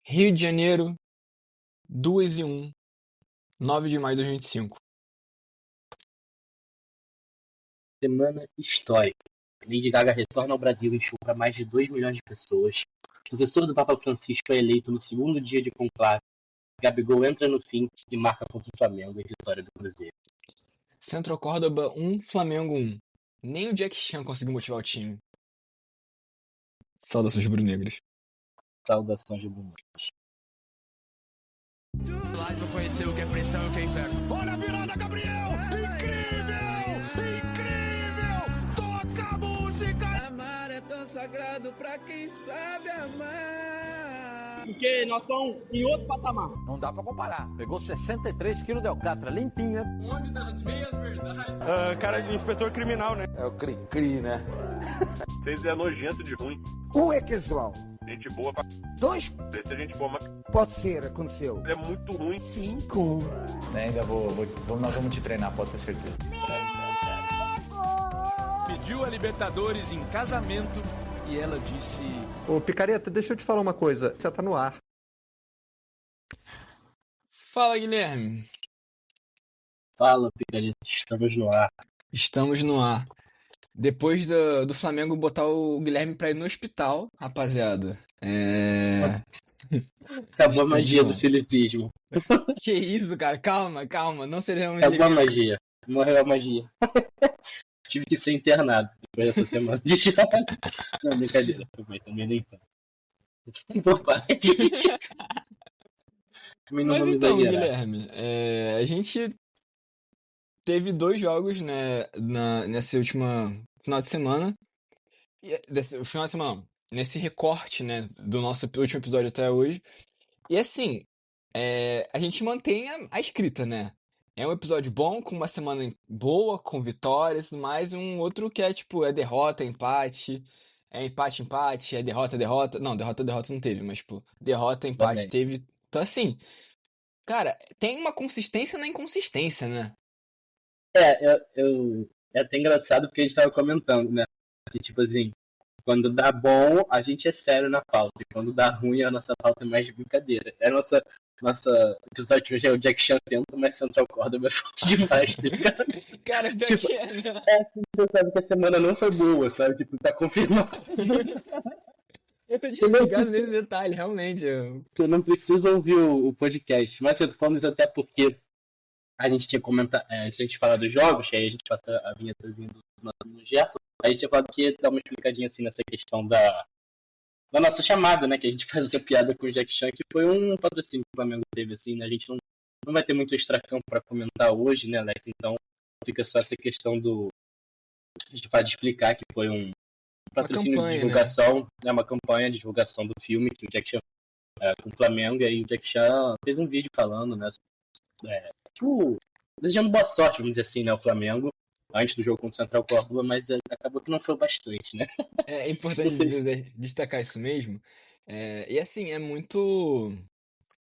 Rio de Janeiro, 2:01, 9 de maio de 2025. Semana histórica. Lady Gaga retorna ao Brasil e enxurra mais de 2 milhões de pessoas. O sucessor do Papa Francisco é eleito no segundo dia de conclave. Gabigol entra no fim e marca contra o Flamengo em vitória do Cruzeiro. Central Córdoba 1, Flamengo 1. Nem o Jack Chan conseguiu motivar o time. Saudações rubro-negras. Saudações de Bruno. Lá vai conhecer o que é pressão e o que é inferno. Olha a virada, Gabriel! Incrível! Incrível! Toca a música! Amar é tão sagrado pra quem sabe amar. Porque nós estamos em outro patamar. Não dá pra comparar. Pegou 63 quilos de alcatra, limpinho. O homem das meias verdades. Cara de inspetor criminal, né? É o cri-cri, né? Vocês é nojento de ruim. Um é casual. Gente boa pra... Dois, Esse é gente boa, mas pode ser, aconteceu. é muito ruim. 5. Ainda nós vamos te treinar, pode ter certeza. Pediu a Libertadores em casamento e ela disse... Ô, Picareta, deixa eu te falar uma coisa. Você tá no ar. Fala, Guilherme. Fala, Picareta. Estamos no ar. Estamos no ar. Depois do Flamengo botar o Guilherme pra ir no hospital, rapaziada. Acabou a magia Estudou. do filipismo. Que isso, cara? Calma, calma. Não seremos Acabou a inimigos. magia. Morreu a magia. Tive que ser internado depois dessa semana de jogo. Não, brincadeira. Também nem tanto. Bobagem. Também não Mas vou me então, exagerar. Guilherme, a gente teve 2 jogos, né, nesse último final de semana. Final de semana não, nesse recorte, né, do nosso último episódio até hoje. E assim, a gente mantém a escrita, né? É um episódio bom, com uma semana boa, com vitórias e tudo mais, e um outro que é tipo, é derrota, é empate, é derrota, derrota. Não, derrota não teve, mas tipo, derrota, empate Também. teve. Então assim, cara, tem uma consistência na inconsistência, né? É até engraçado porque a gente tava comentando, né? Que tipo assim, quando dá bom, a gente é sério na pauta. E quando dá ruim, a nossa pauta é mais de brincadeira. Nossa episódio hoje é o Jack Chan tenta, mas Central Córdoba é forte demais, tá ligado? Cara, pior Tipo, que é, né? Você sabe que a semana não foi boa, sabe? Tipo, tá confirmado. Eu tinha ligado nesse detalhe, realmente. Eu não preciso ouvir o podcast. Mas eu tô falando isso até porque a gente tinha comentado, antes de a gente falar dos jogos, aí a gente passa a vinheta vindo do Gerson, a gente tinha falado que ia dar uma explicadinha assim nessa questão da nossa chamada, né? Que a gente faz essa piada com o Jack Chan, que foi um patrocínio que o Flamengo teve, assim, né? A gente não vai ter muito extracampo pra comentar hoje, né, Alex? Então fica só essa questão do... A gente pode explicar que foi um patrocínio campanha, de divulgação, né? Uma campanha de divulgação do filme que o Jack Chan com o Flamengo, e aí o Jack Chan fez um vídeo falando, né? Tipo, desejando boa sorte, vamos dizer assim, né, ao Flamengo, antes do jogo contra o Central Córdoba, mas acabou que não foi bastante, né? É importante destacar isso mesmo. E assim, é muito.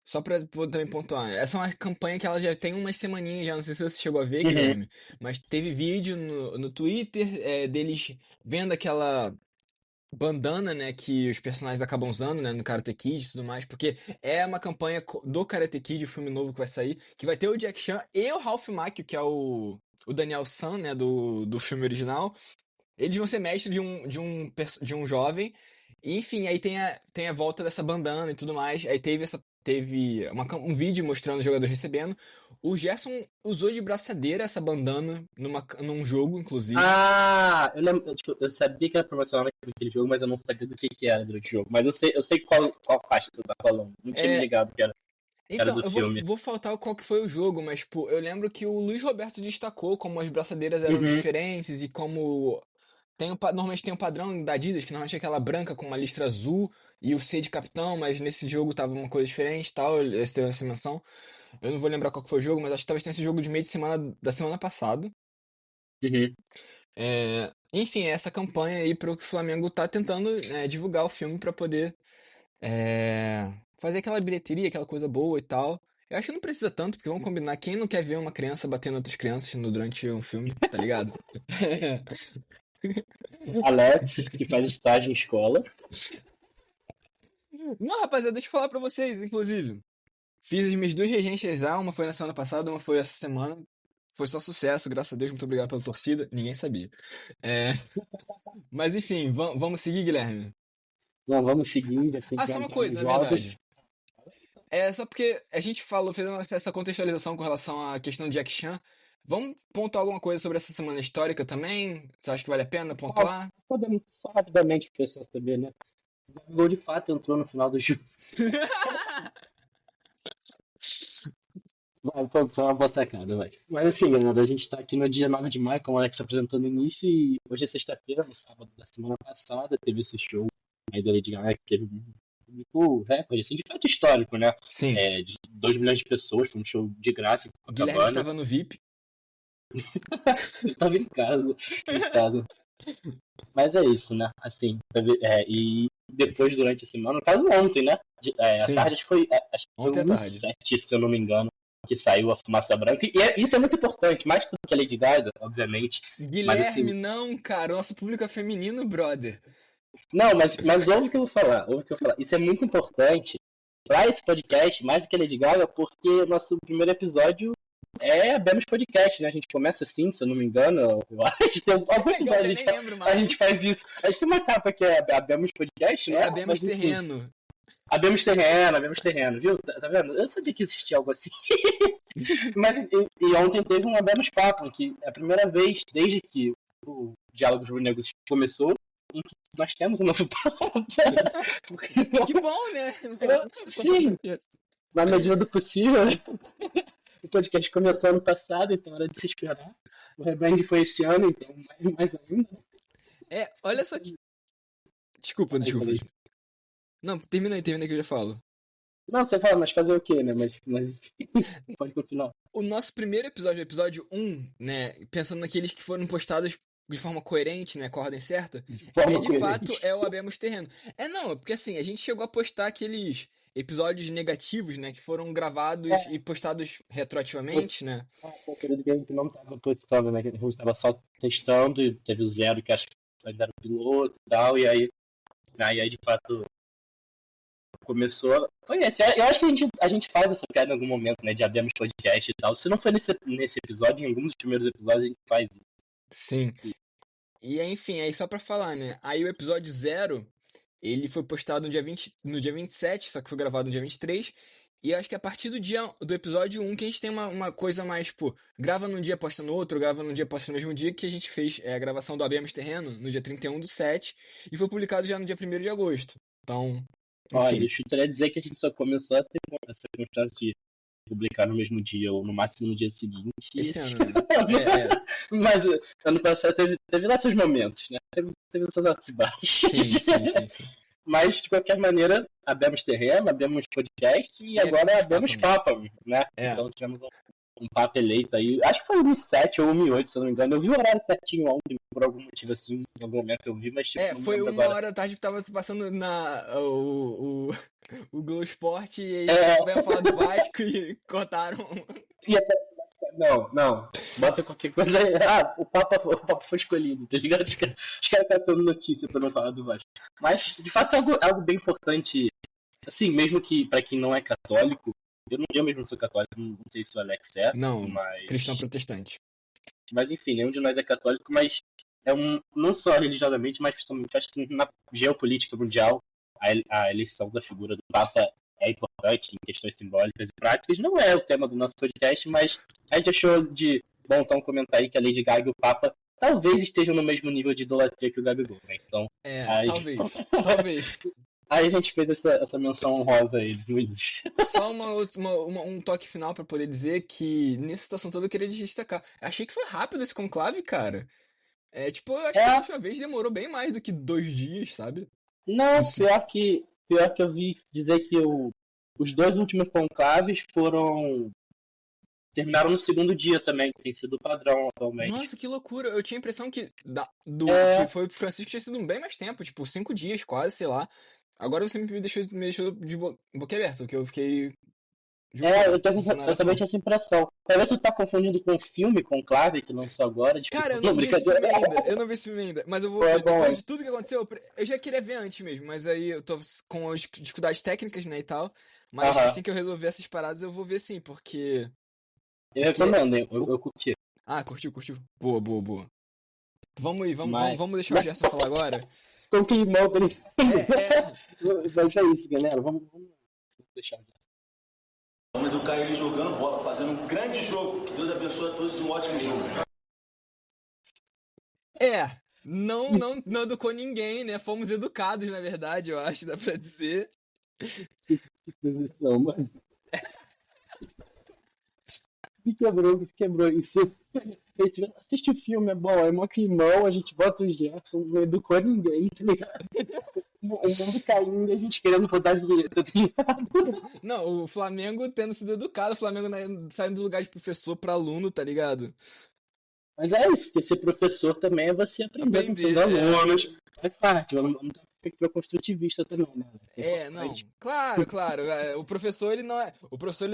Só pra também pontuar, essa é uma campanha que ela já tem umas semaninhas já, não sei se você chegou a ver, Guilherme, mas teve vídeo no Twitter deles vendo aquela bandana, né, que os personagens acabam usando, né, no Karate Kid e tudo mais, porque é uma campanha do Karate Kid, o filme novo que vai sair, que vai ter o Jack Chan e o Ralph Macchio, que é o Daniel San, né, do filme original. Eles vão ser mestres de um jovem, e enfim, aí tem a volta dessa bandana e tudo mais, aí teve um vídeo mostrando os jogadores recebendo. O Gerson usou de braçadeira essa bandana num jogo, inclusive. Ah, eu lembro, tipo, eu sabia que era promocional naquele jogo, mas eu não sabia do que era durante o jogo. Mas eu sei qual faixa tu tá falando. Não tinha me ligado que era Então, do eu filme. vou faltar qual que foi o jogo, mas tipo, eu lembro que o Luiz Roberto destacou como as braçadeiras eram diferentes e como normalmente tem um padrão da Adidas, que normalmente é aquela branca com uma listra azul e o C de capitão, mas nesse jogo tava uma coisa diferente e tal, eles teve essa menção. Eu não vou lembrar qual que foi o jogo, mas acho que talvez tenha esse jogo de meio de semana da semana passada. Enfim, é essa campanha aí pro que o Flamengo tá tentando divulgar o filme pra poder fazer aquela bilheteria, aquela coisa boa e tal. Eu acho que não precisa tanto, porque vamos combinar, quem não quer ver uma criança batendo outras crianças durante um filme, tá ligado? Alex, que faz estágio em escola. Não, rapaziada, deixa eu falar pra vocês, inclusive. Fiz as minhas 2 regências já, uma foi na semana passada, uma foi essa semana. Foi só sucesso, graças a Deus, muito obrigado pela torcida. Ninguém sabia. É, Mas enfim, vamos seguir, Guilherme. Não, vamos seguir, já tem Ah, que só uma entrar coisa, nos na jogos. verdade. É só porque a gente falou, fez essa contextualização com relação à questão de Jack Chan. Vamos pontuar alguma coisa sobre essa semana histórica também? Você acha que vale a pena pontuar? Podemos só rapidamente para o pessoal saber, né? O Gabigol de fato entrou no final do jogo. Vai, foi uma boa sacada, vai. Mas assim, galera, a gente tá aqui no dia 9 de maio, como o Alex apresentou no início, e hoje é sexta-feira, no sábado da semana passada, teve esse show aí da Lady Gaga, que teve um público recorde, assim, de fato histórico, né? Sim. De 2 milhões de pessoas, foi um show de graça. O Guilherme estava no VIP. Tava em casa. Mas é isso, né? Assim, e depois, durante a semana, no caso ontem, né? À tarde, acho que foi ontem à tarde. 7, se eu não me engano, que saiu a fumaça branca. E isso é muito importante, mais do que a Lady Gaga, obviamente. Guilherme, mas, assim, não, cara, o nosso público é feminino, brother. Não, mas ouve o que eu vou falar, Isso é muito importante pra esse podcast, mais do que a Lady Gaga, porque o nosso primeiro episódio é a Bemos Podcast, né? A gente começa assim, se eu não me engano, eu acho. Tem algum episódio a gente faz isso. A gente tem uma capa que é a Bemos Podcast, né? É a Bemos Terreno. A Bemos Terreno, viu? Tá vendo? Eu sabia que existia algo assim. Mas e ontem teve um Abemos Papo, que é a primeira vez desde que o Diálogos Negros começou, em que nós temos um novo papo. Que bom, né? Sim, na medida do possível, né? O podcast começou ano passado, então era de se esperar. O rebrand foi esse ano, então mais ainda. Olha só que... Desculpa. Não, termina aí que eu já falo. Não, você fala, mas fazer o quê, né? Mas pode continuar. O nosso primeiro episódio, o episódio 1, né? Pensando naqueles que foram postados de forma coerente, né? Com a ordem certa. De fato, é o Abemos Terreno. Não, porque assim, a gente chegou a postar aqueles episódios negativos, né? Que foram gravados e postados retroativamente, né? O período que a gente não tava postando, né? Que a gente tava só testando e teve o 0 que acho que era o piloto e tal, e aí de fato começou. Foi esse. Eu acho que a gente faz essa piada em algum momento, né? De Abemos Podcast e tal. Se não foi nesse episódio, em algum dos primeiros episódios a gente faz isso. Sim. E enfim, aí só pra falar, né? Aí o episódio 0, ele foi postado no dia 27, só que foi gravado no dia 23. E acho que a partir do episódio 1 que a gente tem uma coisa mais, grava num dia, posta no outro, grava num dia, posta no mesmo dia, que a gente fez a gravação do Abemos Terreno no dia 31/7 e foi publicado já no dia 1º de agosto. Então, olha, deixa eu dizer que a gente só começou a ter essa circunstância de publicar no mesmo dia, ou no máximo no dia seguinte. Esse ano, né? Mas ano passado teve lá seus momentos, né? Teve seus altos e baixos. Sim. Mas, de qualquer maneira, Abemos Terreno, Abemos Podcast e agora Abemos Papa, né? Então tivemos um Papa eleito aí. Acho que foi 1.7 ou 1.8, se eu não me engano. Eu vi o horário certinho ontem, por algum motivo assim, em algum momento eu vi, mas tipo, foi 1h da tarde que tava passando o Globo Esporte e aí veio falar do Vasco e cortaram. Não. Bota qualquer coisa aí. O Papa foi escolhido, tá ligado? Os caras catando notícia pra não falar do Vasco. Mas, de fato, é algo bem importante. Assim, mesmo que pra quem não é católico, eu mesmo não sou católico, não sei se o Alex é. Não, mas... cristão protestante. Mas enfim, nenhum de nós é católico, mas não só religiosamente, mas principalmente acho que na geopolítica mundial, a eleição da figura do Papa é importante em questões simbólicas e práticas. Não é o tema do nosso podcast, mas a gente achou de bom tom comentar aí que a Lady Gaga e o Papa talvez estejam no mesmo nível de idolatria que o Gabigol, né? Então, talvez. Aí a gente fez essa menção honrosa aí do início. Só um toque final pra poder dizer que nessa situação toda eu queria destacar. Achei que foi rápido esse conclave, cara. Eu acho que a última vez demorou bem mais do que 2 dias, sabe? Não, pior que eu vi dizer que os 2 últimos conclaves terminaram no segundo dia também, que tem sido o padrão atualmente. Nossa, que loucura. Eu tinha a impressão que que foi o Francisco tinha sido bem mais tempo, 5 dias quase, sei lá. Agora você me deixou de boca aberta, porque eu fiquei Juro, eu sinceramente. também tinha essa impressão. Talvez tu tá confundindo com o filme Conclave, que lançou agora. Cara, eu não vi esse filme ainda. Eu não vi esse filme ainda. Mas eu vou ver. Depois de tudo que aconteceu, eu já queria ver antes mesmo. Mas aí eu tô com as dificuldades técnicas, né, e tal. Mas assim que eu resolver essas paradas, eu vou ver sim, porque. Eu recomendo, eu curti. Ah, curtiu. Boa. Vamos deixar o Gerson falar agora? Com que irmão ele. Vai ser isso, galera. Vamos deixar. Vamos educar ele jogando bola, fazendo um grande jogo. Que Deus abençoe a todos, um ótimo jogo. Não educou ninguém, né? Fomos educados, na verdade, eu acho, dá pra dizer. Que posição, mano. Me quebrou. Assiste o filme, é bom, é mó climão, a gente bota o Gerson, não educou ninguém, tá ligado? O mundo caindo e a gente querendo rodar direito, tá ligado? Não, o Flamengo tendo sido educado, o Flamengo saindo do lugar de professor pra aluno, tá ligado? Mas é isso, porque ser professor também é você aprender com seus alunos. É parte, não tem perspectiva construtivista também, né? Não, claro. O professor ele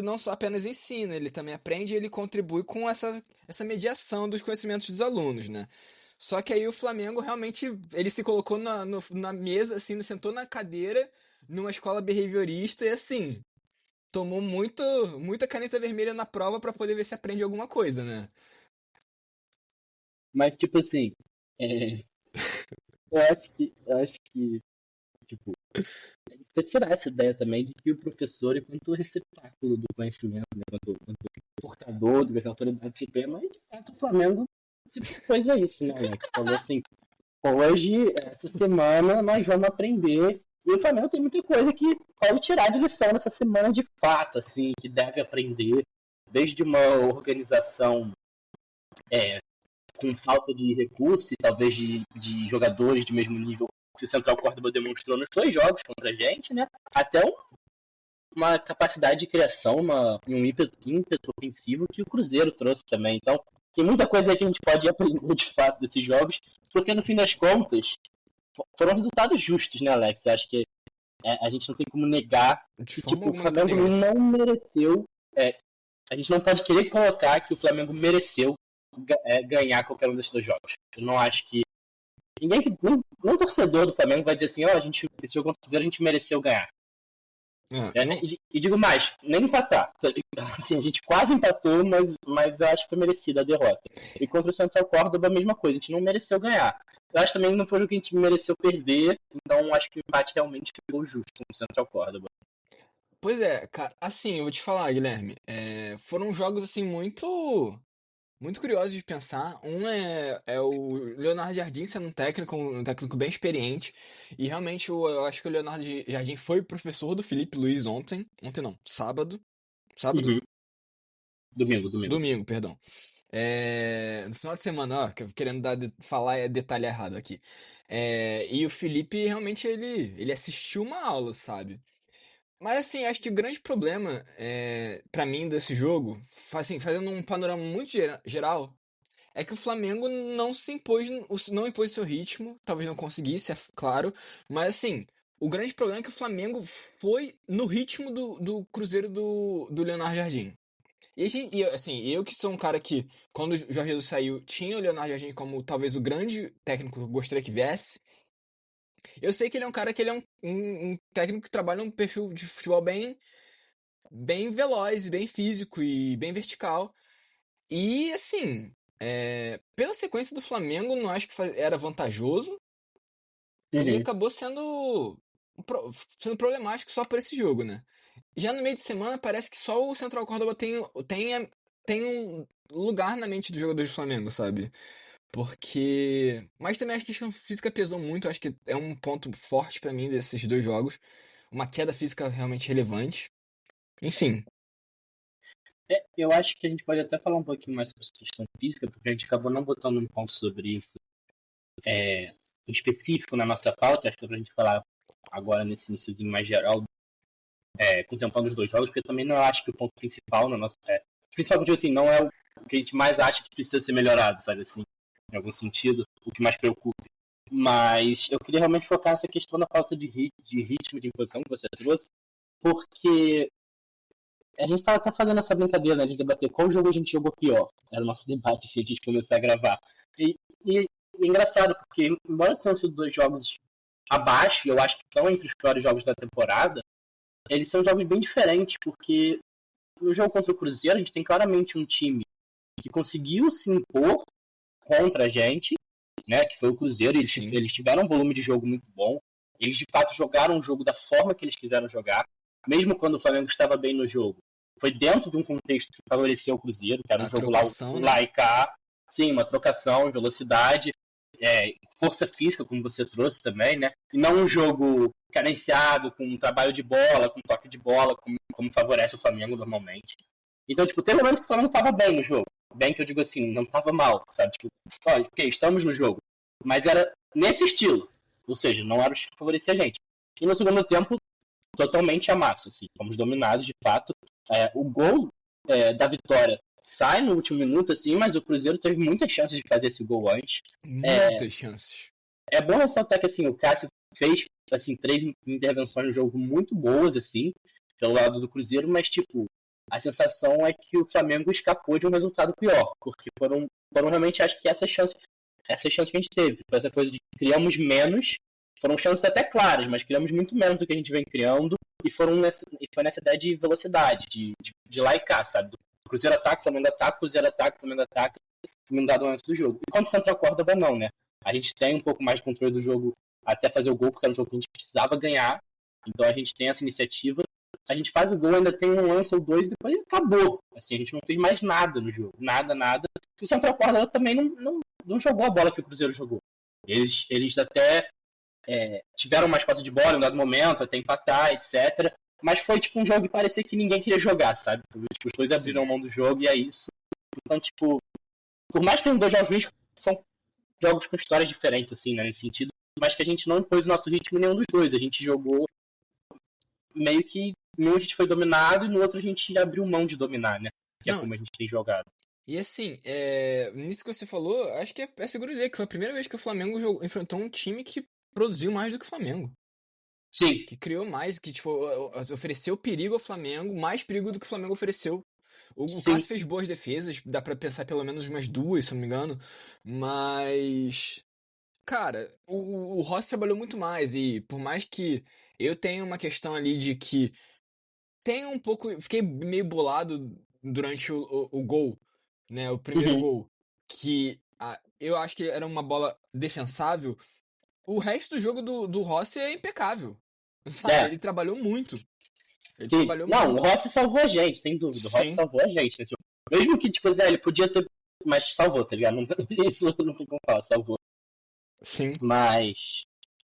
não só apenas ensina, ele também aprende e ele contribui com essa mediação dos conhecimentos dos alunos, né? Só que aí o Flamengo realmente, ele se colocou na mesa, assim, sentou na cadeira, numa escola behaviorista e assim, tomou muita caneta vermelha na prova pra poder ver se aprende alguma coisa, né? Mas, tipo assim, eu acho que, tipo, você tirar essa ideia também de que o professor, enquanto receptáculo do conhecimento, né, enquanto portador da autoridade suprema, e de fato o Flamengo se propôs a isso, né, Alex? Falou assim, hoje, essa semana, nós vamos aprender, e o Flamengo tem muita coisa que pode tirar de lição nessa semana de fato, assim, que deve aprender, desde uma organização com falta de recursos e talvez de jogadores de mesmo nível que o Central Córdoba demonstrou nos 2 jogos contra a gente, né? Até uma capacidade de criação, um ímpeto ofensivo que o Cruzeiro trouxe também. Então, tem muita coisa aí que a gente pode aprender de fato desses jogos, porque no fim das contas, foram resultados justos, né, Alex? Eu acho que a gente não tem como negar que o Flamengo não mereceu. A gente não pode querer colocar que o Flamengo mereceu ganhar qualquer um desses 2 jogos. Eu não acho que nem torcedor do Flamengo vai dizer assim, esse jogo contra o Cruzeiro a gente mereceu ganhar. E digo mais, nem empatar. Assim, a gente quase empatou, mas eu acho que foi merecida a derrota. E contra o Central Córdoba a mesma coisa, a gente não mereceu ganhar. Eu acho também que não foi o que a gente mereceu perder, então acho que o empate realmente ficou justo com o Central Córdoba. Pois é, cara, assim, eu vou te falar, Guilherme, foram jogos assim muito curiosos de pensar. Um é o Leonardo Jardim sendo um técnico bem experiente. E realmente eu acho que o Leonardo Jardim foi professor do Felipe Luiz ontem. Ontem não, sábado. Sábado? Uhum. Domingo. Domingo, perdão. No final de semana, ó, querendo falar detalhe errado aqui. E o Felipe realmente ele assistiu uma aula, sabe? Mas assim, acho que o grande problema pra mim desse jogo, assim, fazendo um panorama muito geral, é que o Flamengo não impôs seu ritmo, talvez não conseguisse, é claro, mas assim, o grande problema é que o Flamengo foi no ritmo do Cruzeiro do Leonardo Jardim. E assim, eu que sou um cara que, quando o Jorge Jesus saiu, tinha o Leonardo Jardim como talvez o grande técnico que eu gostaria que viesse. Eu sei que ele é um cara que ele é um técnico que trabalha um perfil de futebol bem veloz, bem físico e bem vertical. E assim, pela sequência do Flamengo, não acho que era vantajoso. E acabou sendo problemático só por esse jogo, né? Já no meio de semana, parece que só o Central Córdoba tem um lugar na mente dos jogadores do Flamengo, sabe? Mas também acho que a questão física pesou muito, acho que é um ponto forte pra mim desses 2 jogos. Uma queda física realmente relevante. Enfim. Eu acho que a gente pode até falar um pouquinho mais sobre essa questão física, porque a gente acabou não botando um ponto sobre isso específico na nossa pauta. Acho que é pra gente falar agora nesse iniciozinho mais geral, contemplando os 2 jogos, porque eu também não acho que o ponto principal na nossa... principal que eu digo assim, não é o que a gente mais acha que precisa ser melhorado, sabe assim? Em algum sentido, o que mais preocupa. Mas eu queria realmente focar nessa questão da falta de ritmo de imposição que você trouxe, porque A gente tava até fazendo essa brincadeira, né, de debater qual jogo a gente jogou pior. Era o nosso debate se a gente começar a gravar. E é engraçado, porque embora tenham sido 2 jogos abaixo, eu acho que estão entre os piores jogos da temporada, eles são jogos bem diferentes, porque no jogo contra o Cruzeiro a gente tem claramente um time que conseguiu se impor contra a gente, né, que foi o Cruzeiro. Eles tiveram um volume de jogo muito bom. Eles de fato jogaram o jogo da forma que eles quiseram jogar, mesmo quando o Flamengo estava bem no jogo. Foi dentro de um contexto que favoreceu o Cruzeiro, que era um jogo lá e cá. Sim, uma trocação, velocidade, força física, como você trouxe também, né? E não um jogo carenciado, com um trabalho de bola, com toque de bola, como favorece o Flamengo normalmente. Então, tipo, tem momentos que o Flamengo estava bem no jogo. Bem que eu digo assim, não estava mal, sabe? Tipo, olha, ok, estamos no jogo. Mas era nesse estilo. Ou seja, não era o que favorecia a gente. E no segundo tempo, totalmente a massa, assim. Fomos dominados, de fato. O gol da vitória sai no último minuto, assim, mas o Cruzeiro teve muitas chances de fazer esse gol antes. Muitas chances. É bom ressaltar que, assim, o Cássio fez, assim, 3 intervenções no jogo muito boas, assim, pelo lado do Cruzeiro, mas, tipo, a sensação é que o Flamengo escapou de um resultado pior, porque foram realmente, acho que essas chances que a gente teve. Foi essa coisa de criamos menos, foram chances até claras, mas criamos muito menos do que a gente vem criando, e foi nessa ideia de velocidade, de lá e cá, sabe? O Cruzeiro ataca, o Flamengo ataca, o Cruzeiro ataca, o Flamengo ataca, num dado momento do jogo. E quando o Central acorda, não, né? A gente tem um pouco mais de controle do jogo até fazer o gol, porque era um jogo que a gente precisava ganhar, então a gente tem essa iniciativa. A gente faz o gol, ainda tem um lance ou 2 e depois acabou. Assim, a gente não fez mais nada no jogo. Nada. E o Central Córdoba também não jogou a bola que o Cruzeiro jogou. Eles até tiveram mais posse de bola em um dado momento, até empatar, etc. Mas foi tipo um jogo que parecia que ninguém queria jogar, sabe? Tipo, os dois abriram mão do jogo e é isso. Então, tipo, por mais que tenham 2 jogos ruins, são jogos com histórias diferentes, assim, né, nesse sentido. Mas que a gente não impôs o nosso ritmo em nenhum dos dois. A gente jogou meio que num a gente foi dominado e no outro a gente abriu mão de dominar, né? Que é como a gente tem jogado. E assim, nisso que você falou, acho que é seguro dizer que foi a primeira vez que o Flamengo enfrentou um time que produziu mais do que o Flamengo. Sim. Que criou mais, que tipo, ofereceu perigo ao Flamengo, mais perigo do que o Flamengo ofereceu. O Cássio fez boas defesas, dá pra pensar pelo menos umas 2, se eu não me engano. Mas, cara, o Rossi trabalhou muito mais. E por mais que eu tenha uma questão ali de que tem um pouco. Fiquei meio bolado durante o gol, né? O primeiro gol. Que eu acho que era uma bola defensável. O resto do jogo do Rossi é impecável. Sabe? Ele trabalhou muito. O Rossi salvou a gente, sem dúvida. O Rossi salvou a gente. Né? Mesmo que, tipo, ele podia ter. Mas salvou, tá ligado? Isso não tem como falar, salvou. Sim. Mas.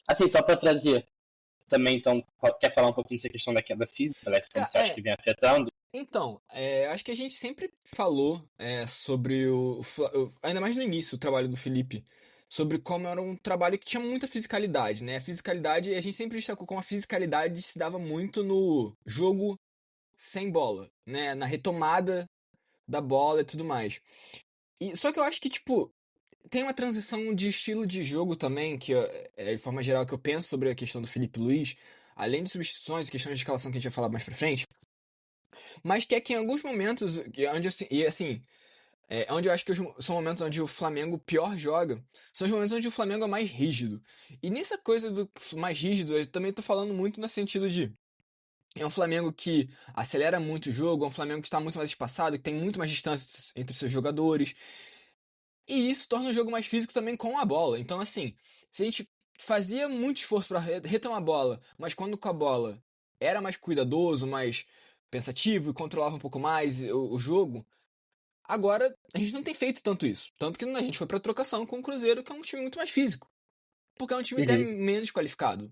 Assim, só pra trazer. Também, então, quer falar um pouquinho dessa questão da queda física, Alex? Como você acha que vem afetando? Então, acho que a gente sempre falou sobre ainda mais no início, o trabalho do Felipe, sobre como era um trabalho que tinha muita fisicalidade, né? A fisicalidade, a gente sempre destacou como a fisicalidade se dava muito no jogo sem bola, né? Na retomada da bola e tudo mais. Só que eu acho que, tipo, tem uma transição de estilo de jogo também, que de forma geral que eu penso sobre a questão do Felipe Luiz, além de substituições e questões de escalação que a gente vai falar mais pra frente, mas que é que em alguns momentos, onde eu acho que são momentos onde o Flamengo pior joga, são os momentos onde o Flamengo é mais rígido. E nessa coisa do mais rígido, eu também tô falando muito no sentido de é um Flamengo que acelera muito o jogo, é um Flamengo que está muito mais espaçado, que tem muito mais distância entre seus jogadores. E isso torna o jogo mais físico também com a bola. Então, assim, se a gente fazia muito esforço para retomar a bola, mas quando com a bola era mais cuidadoso, mais pensativo e controlava um pouco mais o jogo, agora a gente não tem feito tanto isso. Tanto que a gente foi pra trocação com o Cruzeiro, que é um time muito mais físico. Porque é um time até menos qualificado,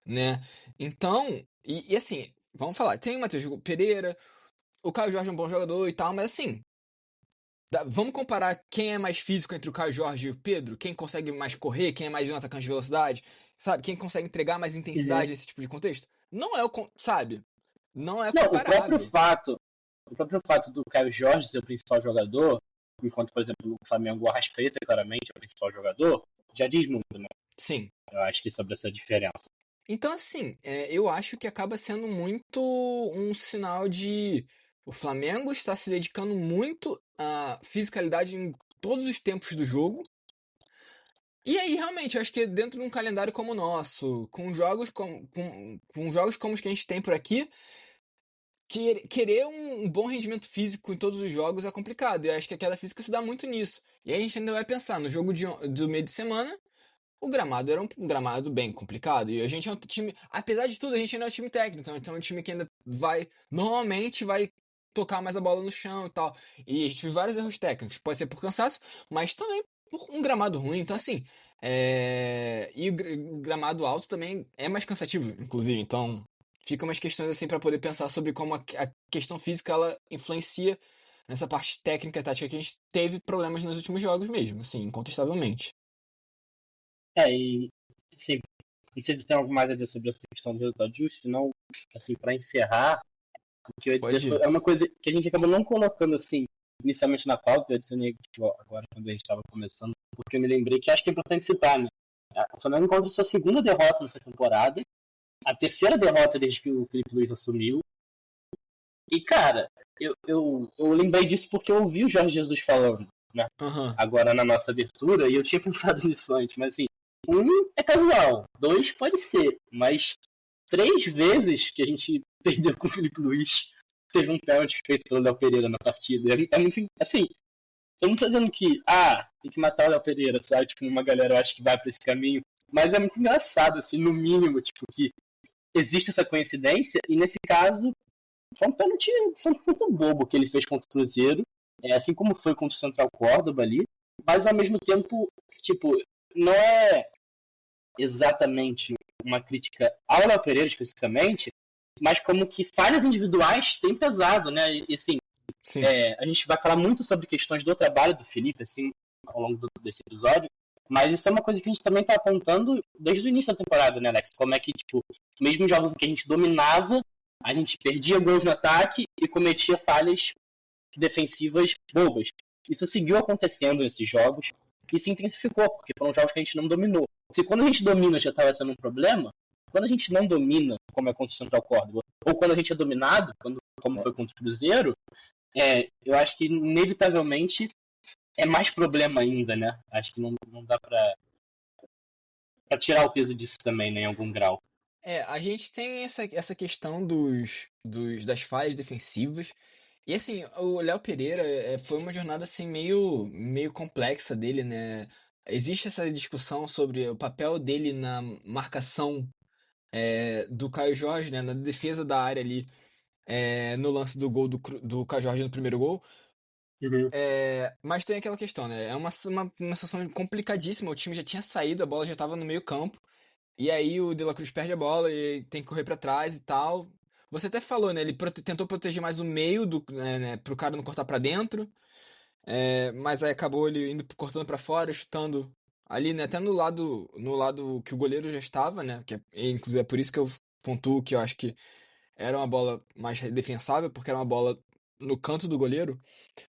né? Então, e assim, vamos falar, tem o Matheus Pereira, o Caio Jorge é um bom jogador e tal, mas assim, vamos comparar quem é mais físico entre o Caio Jorge e o Pedro? Quem consegue mais correr? Quem é mais um atacante de velocidade? Sabe? Quem consegue entregar mais intensidade nesse tipo de contexto? Não é sabe? Não é comparável. O próprio fato do Caio Jorge ser o principal jogador, enquanto, por exemplo, o Flamengo, o Arrascaeta, claramente, é o principal jogador, já diz muito, né? Sim. Eu acho que sobre essa diferença. Então, assim, eu acho que acaba sendo muito um sinal de O Flamengo está se dedicando muito à fisicalidade em todos os tempos do jogo. E aí, realmente, eu acho que dentro de um calendário como o nosso, com jogos com jogos como os que a gente tem por aqui, querer um bom rendimento físico em todos os jogos é complicado. E eu acho que a queda física se dá muito nisso. E aí a gente ainda vai pensar, no jogo do meio de semana, o gramado era um gramado bem complicado. E a gente é um time, apesar de tudo, a gente ainda é um time técnico. Então é um time que ainda normalmente vai tocar mais a bola no chão e tal. E a gente viu vários erros técnicos. Pode ser por cansaço, mas também por um gramado ruim. Então assim, e o gramado alto também é mais cansativo, inclusive. Então ficam umas questões assim para poder pensar sobre como a questão física ela influencia nessa parte técnica e tática que a gente teve problemas nos últimos jogos mesmo, assim, incontestavelmente. E assim, não sei se tem algo mais a dizer sobre essa questão do resultado justo, senão, assim, para encerrar, o que eu ia dizer é uma coisa que a gente acabou não colocando, assim, inicialmente na pauta, eu adicionei agora quando a gente estava começando, porque eu me lembrei que acho que é importante citar, né? O Flamengo encontra sua segunda derrota nessa temporada, a terceira derrota desde que o Felipe Luiz assumiu, e, cara, eu lembrei disso porque eu ouvi o Jorge Jesus falando, né? Agora na nossa abertura, e eu tinha pensado nisso antes, mas assim, 1 é casual, 2 pode ser, mas 3 vezes que a gente perdeu com o Felipe Luiz, teve um pênalti feito pelo Léo Pereira na partida. É muito, assim, eu não tô dizendo que, tem que matar o Léo Pereira, sabe? Tipo, uma galera eu acho que vai pra esse caminho, mas é muito engraçado, assim, no mínimo, tipo, que existe essa coincidência, e nesse caso, foi um pênalti muito bobo que ele fez contra o Cruzeiro, assim como foi contra o Central Córdoba ali, mas ao mesmo tempo, tipo, não é exatamente uma crítica ao Léo Pereira especificamente, mas como que falhas individuais têm pesado, né? E assim, a gente vai falar muito sobre questões do trabalho do Felipe, assim, ao longo desse episódio, mas isso é uma coisa que a gente também tá apontando desde o início da temporada, né, Alex? Como é que, tipo, mesmo em jogos em que a gente dominava, a gente perdia gols no ataque e cometia falhas defensivas bobas. Isso seguiu acontecendo nesses jogos e se intensificou, porque foram jogos que a gente não dominou. Se quando a gente domina já estava sendo um problema, quando a gente não domina, como é contra o Central Córdoba, ou quando a gente é dominado, como foi contra o Cruzeiro, eu acho que inevitavelmente é mais problema ainda, né? Acho que não dá pra tirar o peso disso também, né, em algum grau. A gente tem essa questão das falhas defensivas. E assim, o Léo Pereira foi uma jornada assim meio complexa dele, né? Existe essa discussão sobre o papel dele na marcação do Caio Jorge, né? Na defesa da área ali, no lance do gol do Caio Jorge no primeiro gol. Uhum. Mas tem aquela questão, né? É uma situação complicadíssima. O time já tinha saído, a bola já estava no meio campo. E aí o De La Cruz perde a bola e tem que correr pra trás e tal. Você até falou, né? Ele tentou proteger mais o meio né, pro cara não cortar pra dentro. Mas aí acabou ele indo cortando pra fora, chutando ali, né? Até no lado que o goleiro já estava, né? Inclusive é por isso que eu pontuo que eu acho que era uma bola mais defensável, porque era uma bola no canto do goleiro.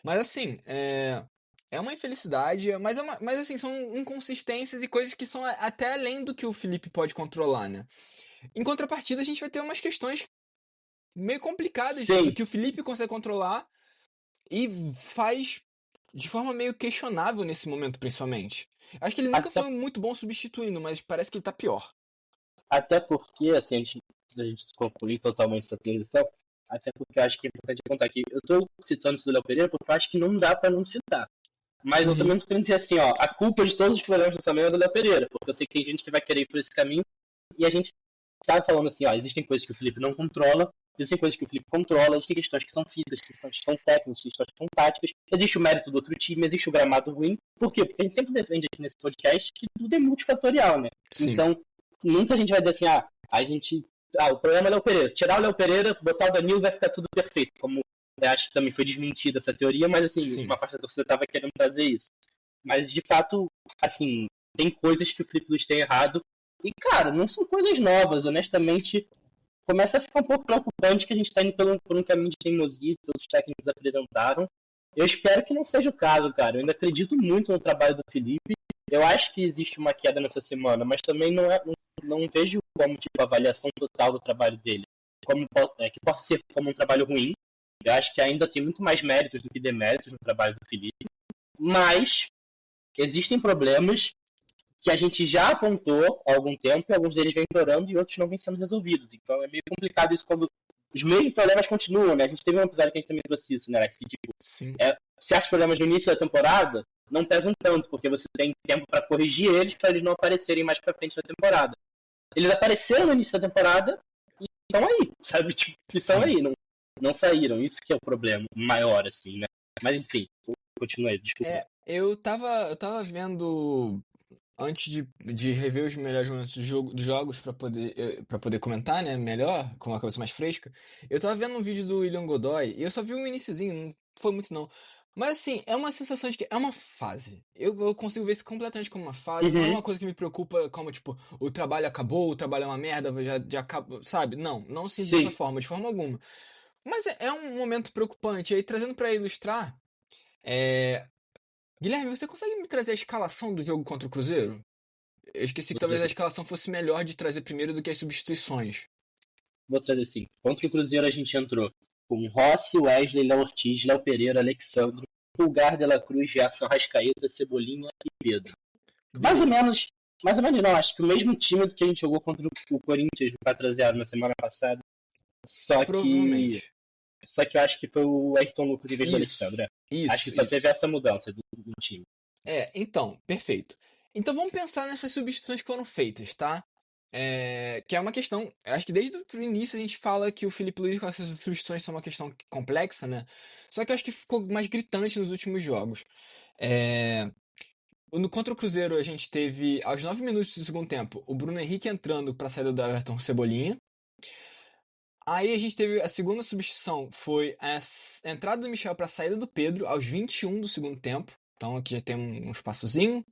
Mas assim, é uma infelicidade, mas assim, são inconsistências e coisas que são até além do que o Felipe pode controlar, né? Em contrapartida, a gente vai ter umas questões meio complicadas do que o Felipe consegue controlar e faz de forma meio questionável nesse momento, principalmente. Acho que ele nunca foi muito bom substituindo, mas parece que ele tá pior. Até porque, assim, a gente concluir totalmente essa transição, até porque eu acho que é importante contar aqui. Eu tô citando isso do Léo Pereira porque eu acho que não dá pra não citar. Mas eu também não tô querendo dizer assim, a culpa de todos os problemas do Flamengo é do Léo Pereira, porque eu sei que tem gente que vai querer ir por esse caminho, e a gente tá falando assim, existem coisas que o Felipe não controla, existem coisas que o Felipe controla, existem questões que são físicas, questões que são técnicas, questões que são táticas, existe o mérito do outro time, existe o gramado ruim. Por quê? Porque a gente sempre defende aqui nesse podcast que tudo é multifatorial, né? Sim. Então, nunca a gente vai dizer assim, o problema é o Léo Pereira. Tirar o Léo Pereira, botar o Danilo, vai ficar tudo perfeito. Como eu acho que também foi desmentida essa teoria, mas assim, uma parte da torcida estava querendo trazer isso. Mas de fato, assim, tem coisas que o Felipe Luiz tem errado. E, cara, não são coisas novas. Honestamente, começa a ficar um pouco preocupante que a gente está indo por um caminho de teimosia que os técnicos apresentaram. Eu espero que não seja o caso, cara. Eu ainda acredito muito no trabalho do Felipe. Eu acho que existe uma queda nessa semana, mas também não vejo como tipo avaliação total do trabalho dele, que possa ser como um trabalho ruim, Eu acho que ainda tem muito mais méritos do que deméritos no trabalho do Felipe, mas existem problemas que a gente já apontou há algum tempo, e alguns deles vêm piorando e outros não vêm sendo resolvidos. Então é meio complicado isso quando os mesmos problemas continuam, né? A gente teve um episódio que a gente também trouxe isso, né, Alex? Que, tipo, certos problemas no início da temporada não pesam tanto, porque você tem tempo para corrigir eles, para eles não aparecerem mais pra frente da temporada. Eles apareceram no início da temporada e estão aí, sabe? Tipo, estão aí, não saíram. Isso que é o problema maior, assim, né? Mas enfim, continua aí, desculpa. Eu tava vendo antes de rever os melhores momentos dos jogos pra poder comentar, né, melhor, com a cabeça mais fresca. Eu tava vendo um vídeo do William Godoy e eu só vi um iniciozinho, não foi muito não. Mas assim, é uma sensação de que é uma fase. Eu consigo ver isso completamente como uma fase. Não é uma coisa que me preocupa como, tipo, o trabalho acabou, o trabalho é uma merda, já acabou, sabe? Não sinto dessa forma, de forma alguma. Mas é um momento preocupante. E aí, trazendo pra ilustrar, Guilherme, você consegue me trazer a escalação do jogo contra o Cruzeiro? Eu esqueci que talvez a escalação fosse melhor de trazer primeiro do que as substituições. Vou trazer assim. Contra o Cruzeiro a gente entrou com Rossi, Wesley, Léo Ortiz, Léo Pereira, Alexandre, Pulgar, De La Cruz, Gerson, Rascaeta, Cebolinha e Pedro. Mais ou menos não. Acho que o mesmo time do que a gente jogou contra o Corinthians no 4x0 na semana passada. Provavelmente. Só que eu acho que foi o Ayrton Lucas em vez do Alexandre. Acho que só teve essa mudança do time. Então, perfeito. Então vamos pensar nessas substituições que foram feitas, tá? Que é uma questão. Acho que desde o início a gente fala que o Felipe Luiz com essas substituições são uma questão complexa, né? Só que eu acho que ficou mais gritante nos últimos jogos. Contra o Cruzeiro a gente teve, aos 9 minutos do segundo tempo, o Bruno Henrique entrando para a saída do Everton Cebolinha. Aí a gente teve a segunda substituição, foi a entrada do Michel para a saída do Pedro aos 21 do segundo tempo. Então aqui já tem um espaçozinho.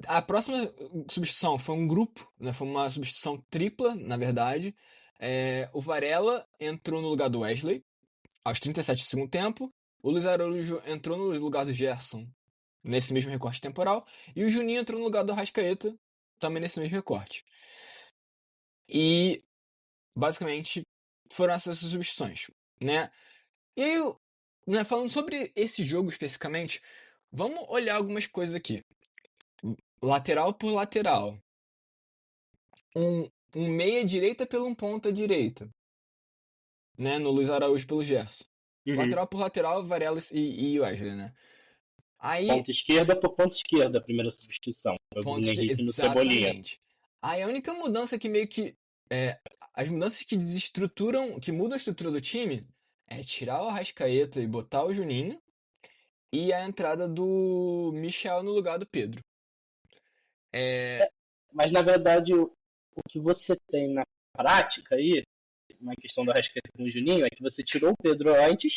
A próxima substituição foi um grupo, né? Foi uma substituição tripla, na verdade. O Varela entrou no lugar do Wesley aos 37 do segundo tempo. O Luiz Araújo entrou no lugar do Gerson nesse mesmo recorte temporal. E o Juninho entrou no lugar do Arrascaeta também nesse mesmo recorte. E basicamente foram essas substituições, né? E aí, né, falando sobre esse jogo especificamente, vamos olhar algumas coisas aqui. Lateral por lateral. Um meia direita pelo um ponta direita. Né? No Luiz Araújo pelo Gerson. Lateral por lateral, Varela e Wesley, né? Aí, ponta esquerda por ponta esquerda, a primeira substituição. O Bruno Henrique no Cebolinha. Aí a única mudança que meio que... as mudanças que desestruturam, que mudam a estrutura do time, é tirar o Arrascaeta e botar o Juninho. E a entrada do Michel no lugar do Pedro. Mas na verdade o que você tem na prática aí, na questão do Arrascaeta com o Juninho, é que você tirou o Pedro antes.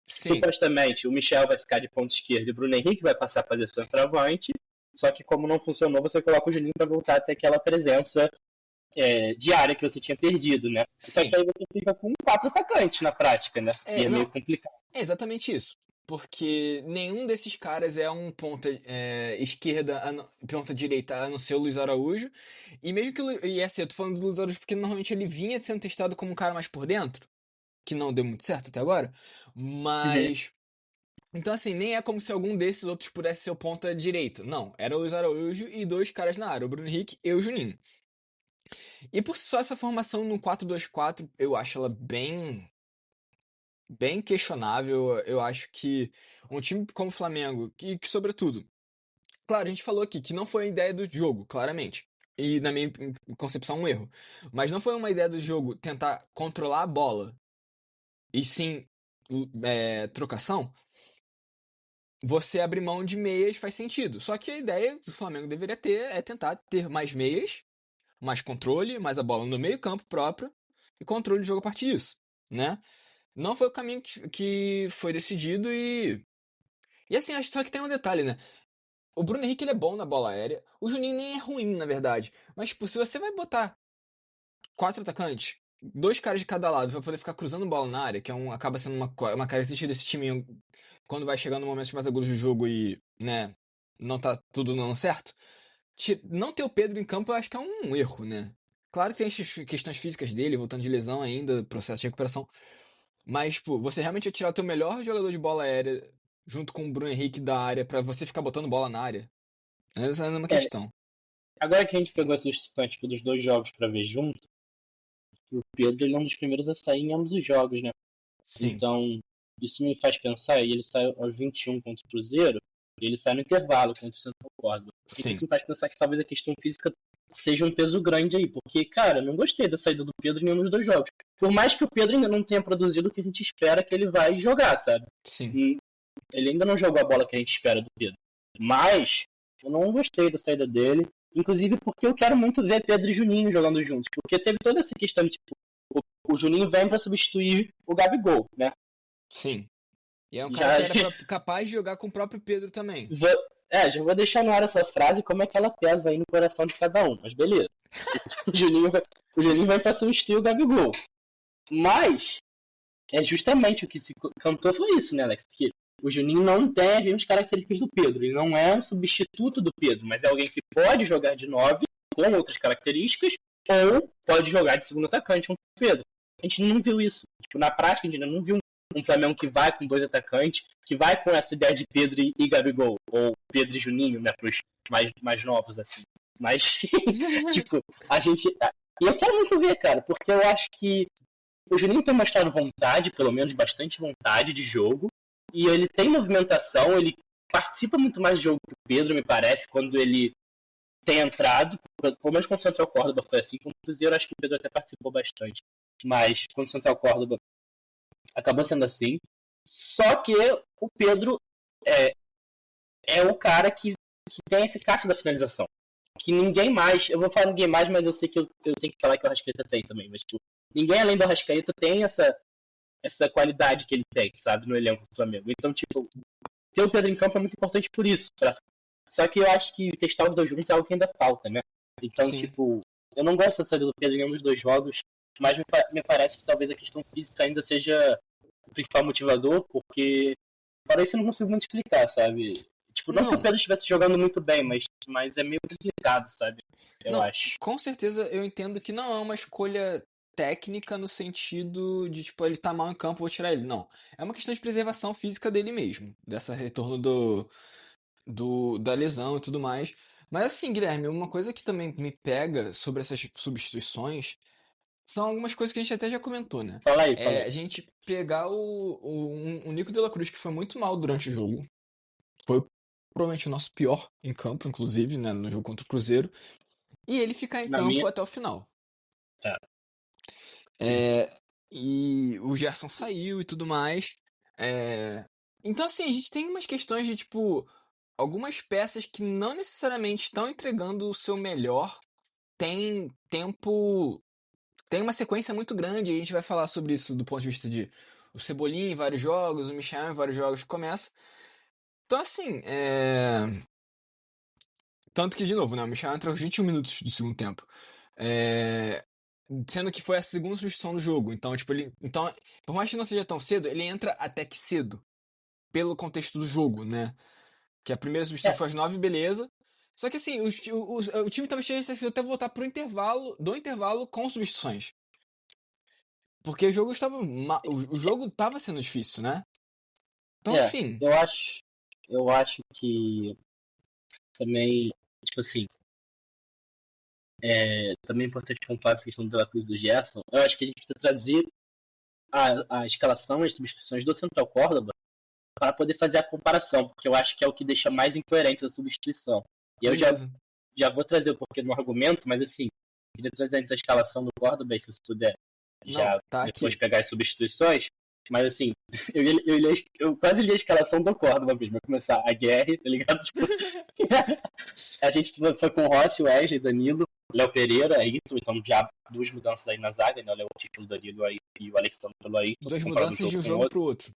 Sim. Supostamente o Michel vai ficar de ponta esquerda e o Bruno Henrique vai passar a fazer centroavante. Só que como não funcionou, você coloca o Juninho para voltar a ter aquela presença diária que você tinha perdido, né? Só que aí você fica com 4 atacantes na prática, né? E é meio complicado. É exatamente isso. Porque nenhum desses caras é um ponta esquerda, ponta direita, a não ser o Luiz Araújo. E mesmo que eu tô falando do Luiz Araújo porque normalmente ele vinha sendo testado como um cara mais por dentro, que não deu muito certo até agora. Mas... Então assim, nem é como se algum desses outros pudesse ser o ponta direita. Não, era o Luiz Araújo e 2 caras na área, o Bruno Henrique e o Juninho. E por si só essa formação no 4-2-4, eu acho ela bem questionável. Eu acho que um time como o Flamengo, que sobretudo, claro, a gente falou aqui que não foi a ideia do jogo, claramente, e na minha concepção um erro, mas não foi uma ideia do jogo tentar controlar a bola, e sim trocação. Você abrir mão de meias faz sentido, só que a ideia do Flamengo deveria ter é tentar ter mais meias, mais controle, mais a bola no meio campo próprio, e controle de jogo a partir disso, né? Não foi o caminho que foi decidido e assim, acho só que tem um detalhe, né? O Bruno Henrique ele é bom na bola aérea, o Juninho nem é ruim, na verdade. Mas, tipo, se você vai botar 4 atacantes, 2 caras de cada lado, pra poder ficar cruzando bola na área, que acaba sendo uma característica desse time quando vai chegando no momentos mais agudos do jogo e, né, não tá tudo dando certo. Não ter o Pedro em campo eu acho que é um erro, né? Claro que tem as questões físicas dele, voltando de lesão ainda, processo de recuperação. Mas, tipo, você realmente ia tirar o teu melhor jogador de bola aérea junto com o Bruno Henrique da área pra você ficar botando bola na área? Essa é uma questão. Agora que a gente pegou essas questões tipo, dos dois jogos pra ver junto, o Pedro ele é um dos primeiros a sair em ambos os jogos, né? Sim. Então, isso me faz pensar, e ele saiu aos 21 contra o Cruzeiro, e ele sai no intervalo contra o Central Córdoba. Isso me faz pensar que talvez a questão física seja um peso grande aí, porque, cara, eu não gostei da saída do Pedro em nenhum dos dois jogos. Por mais que o Pedro ainda não tenha produzido o que a gente espera que ele vai jogar, sabe? Sim. E ele ainda não jogou a bola que a gente espera do Pedro. Mas, eu não gostei da saída dele, inclusive porque eu quero muito ver Pedro e Juninho jogando juntos, porque teve toda essa questão de, tipo, o Juninho vem pra substituir o Gabigol, né? Sim. E é um cara que era capaz de jogar com o próprio Pedro também. Já vou deixar no ar essa frase, como é que ela pesa aí no coração de cada um, mas beleza. O Juninho vai pra substituir o Gabigol. Mas, é justamente o que se cantou foi isso, né, Alex? Que o Juninho não tem as mesmas características do Pedro. Ele não é um substituto do Pedro, mas é alguém que pode jogar de 9 com outras características, ou pode jogar de segundo atacante com o Pedro. A gente não viu isso. Tipo, na prática, a gente ainda não viu um Flamengo que vai com 2 atacantes, que vai com essa ideia de Pedro e Gabigol, ou Pedro e Juninho, né, pros mais novos, assim. Mas, tipo, a gente... E eu quero muito ver, cara, porque eu acho que o Juninho tem mostrado vontade, pelo menos bastante vontade de jogo, e ele tem movimentação, ele participa muito mais de jogo que o Pedro, me parece, quando ele tem entrado, pelo menos quando o Central Córdoba foi assim, com o Cruzeiro acho que o Pedro até participou bastante, mas quando o Central Córdoba acabou sendo assim. Só que o Pedro é o cara que tem a eficácia da finalização. Que ninguém mais, eu vou falar ninguém mais, mas eu sei que eu tenho que falar que o Arrascaeta tem também. Mas tipo, ninguém além do Arrascaeta tem essa qualidade que ele tem, sabe, no elenco do Flamengo. Então, tipo, ter o Pedro em campo é muito importante por isso. Só que eu acho que testar os dois juntos é algo que ainda falta, né? Então, tipo, eu não gosto da saída do Pedro em nenhum dos dois jogos, mas me parece que talvez a questão física ainda seja o principal motivador, porque para isso eu não consigo muito explicar, sabe? Tipo, não que o Pedro estivesse jogando muito bem, mas é meio complicado, sabe? Eu acho. Com certeza eu entendo que não é uma escolha técnica no sentido de, tipo, ele tá mal em campo, vou tirar ele. Não. É uma questão de preservação física dele mesmo. Dessa retorno da lesão e tudo mais. Mas assim, Guilherme, uma coisa que também me pega sobre essas substituições são algumas coisas que a gente até já comentou, né? Fala aí. A gente pegar o Nico de la Cruz, que foi muito mal durante o jogo. Foi provavelmente o nosso pior em campo, inclusive, né? No jogo contra o Cruzeiro. E ele ficar em campo até o final. E o Gerson saiu e tudo mais. Então, assim, a gente tem umas questões de, tipo, algumas peças que não necessariamente estão entregando o seu melhor. Tem uma sequência muito grande, e a gente vai falar sobre isso do ponto de vista de o Cebolinha em vários jogos, o Michel em vários jogos que começa. Então, assim, tanto que, de novo, né, o Michel entra aos 21 minutos do segundo tempo. Sendo que foi a segunda substituição do jogo. Então, tipo, então, por mais que não seja tão cedo, ele entra até que cedo. Pelo contexto do jogo, né? Que a primeira substituição foi às 9, beleza. Só que assim, o time talvez tivesse até voltar do intervalo com substituições. Porque o jogo estava sendo difícil, né? Então, enfim. Eu acho que também, tipo assim, também é importante pontuar essa questão do De La Cruz e do Gerson. Eu acho que a gente precisa trazer a escalação e as substituições do Central Córdoba para poder fazer a comparação, porque eu acho que é o que deixa mais incoerente a substituição. E eu já vou trazer um pouquinho no argumento, mas assim, queria trazer antes a escalação do Córdoba, se você puder depois pegar as substituições. Mas assim, eu quase li a escalação do Córdoba mesmo. Vai começar a guerra, tá ligado? Tipo, a gente foi com o Rossi, o Wesley, Danilo, Léo Pereira, Ayrton, então já 2 mudanças aí na zaga, né? O Léo título Danilo aí e o Alexandre pelo aí. 2 mudanças de um jogo pro outro.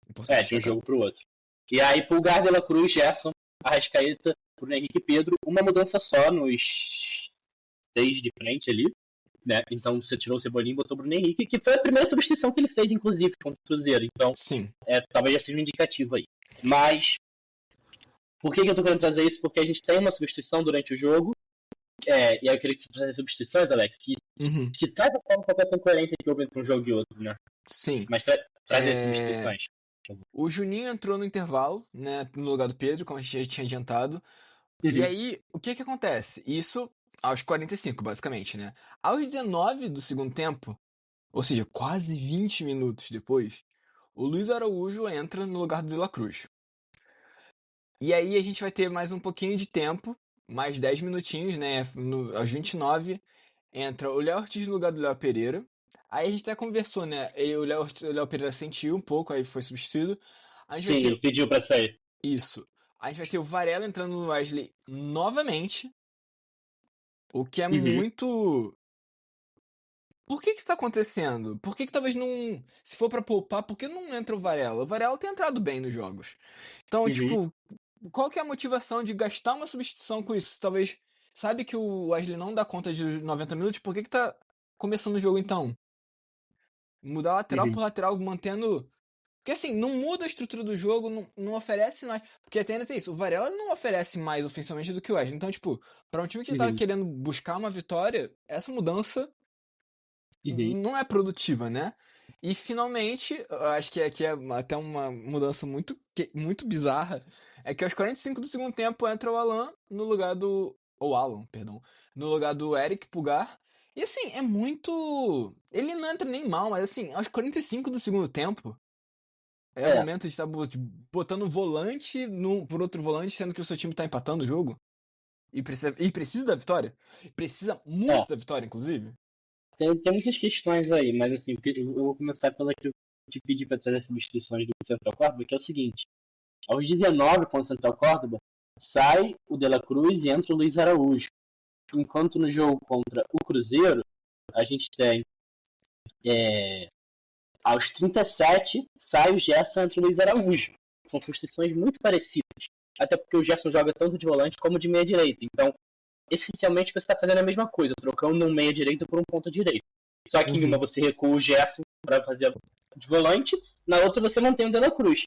De um jogo pro outro. E aí, Pulgar, De La Cruz, Gerson, Arrascaeta, Bruno Henrique e Pedro, uma mudança só nos 6 de frente ali, né? Então você tirou o Cebolinha e botou o Bruno Henrique, que foi a primeira substituição que ele fez, inclusive, contra o Cruzeiro. Então, talvez já seja um indicativo aí. Mas, por que eu tô querendo trazer isso? Porque a gente tem uma substituição durante o jogo, e aí eu queria que você trouxesse substituições, Alex, que traz a forma completamente incoerente que houve entre um jogo e outro, né? Sim. Mas Trazer as substituições. O Juninho entrou no intervalo, né, no lugar do Pedro, como a gente já tinha adiantado. E aí, o que acontece? Isso aos 45, basicamente, né? Aos 19 do segundo tempo, ou seja, quase 20 minutos depois, o Luiz Araújo entra no lugar do De La Cruz. E aí a gente vai ter mais um pouquinho de tempo, mais 10 minutinhos, né? Aos 29, entra o Léo Ortiz no lugar do Léo Pereira. Aí a gente até conversou, né? O Léo Pereira sentiu um pouco, aí foi substituído. Sim, ele pediu pra sair. Isso. A gente vai ter o Varela entrando no Wesley novamente. O que é muito... Por que isso tá acontecendo? Por que talvez não... Se for pra poupar, por que não entra o Varela? O Varela tem entrado bem nos jogos. Então, tipo, qual que é a motivação de gastar uma substituição com isso? Talvez... Sabe que o Wesley não dá conta de 90 minutos? Por que tá começando o jogo então? Mudar lateral por lateral, mantendo... Porque assim, não muda a estrutura do jogo, não oferece mais. Porque até ainda tem isso, o Varela não oferece mais ofensivamente do que o Wesley. Então, tipo, pra um time que tá querendo buscar uma vitória, essa mudança não é produtiva, né? E finalmente, eu acho que aqui é até uma mudança muito bizarra, é que aos 45 do segundo tempo entra o Alan no lugar do... Ou Alan, perdão. No lugar do Eric Pulgar. E assim, é muito... Ele não entra nem mal, mas assim, aos 45 do segundo tempo, é o momento de estar botando volante por outro volante, sendo que o seu time tá empatando o jogo. E precisa da vitória. Precisa muito da vitória, inclusive. Tem muitas questões aí, mas assim, eu vou começar pela que eu te pedi pra trazer as substituições do Central Córdoba, que é o seguinte. Aos 19, com o Central Córdoba, sai o De La Cruz e entra o Luiz Araújo. Enquanto no jogo contra o Cruzeiro, a gente tem... aos 37, sai o Gerson entre o Luiz Araújo. São substituições muito parecidas. Até porque o Gerson joga tanto de volante como de meia-direita. Então, essencialmente, você está fazendo a mesma coisa, trocando um meia-direita por um ponta-direita. Só que em uma você recua o Gerson para fazer de volante, na outra você mantém o De La Cruz.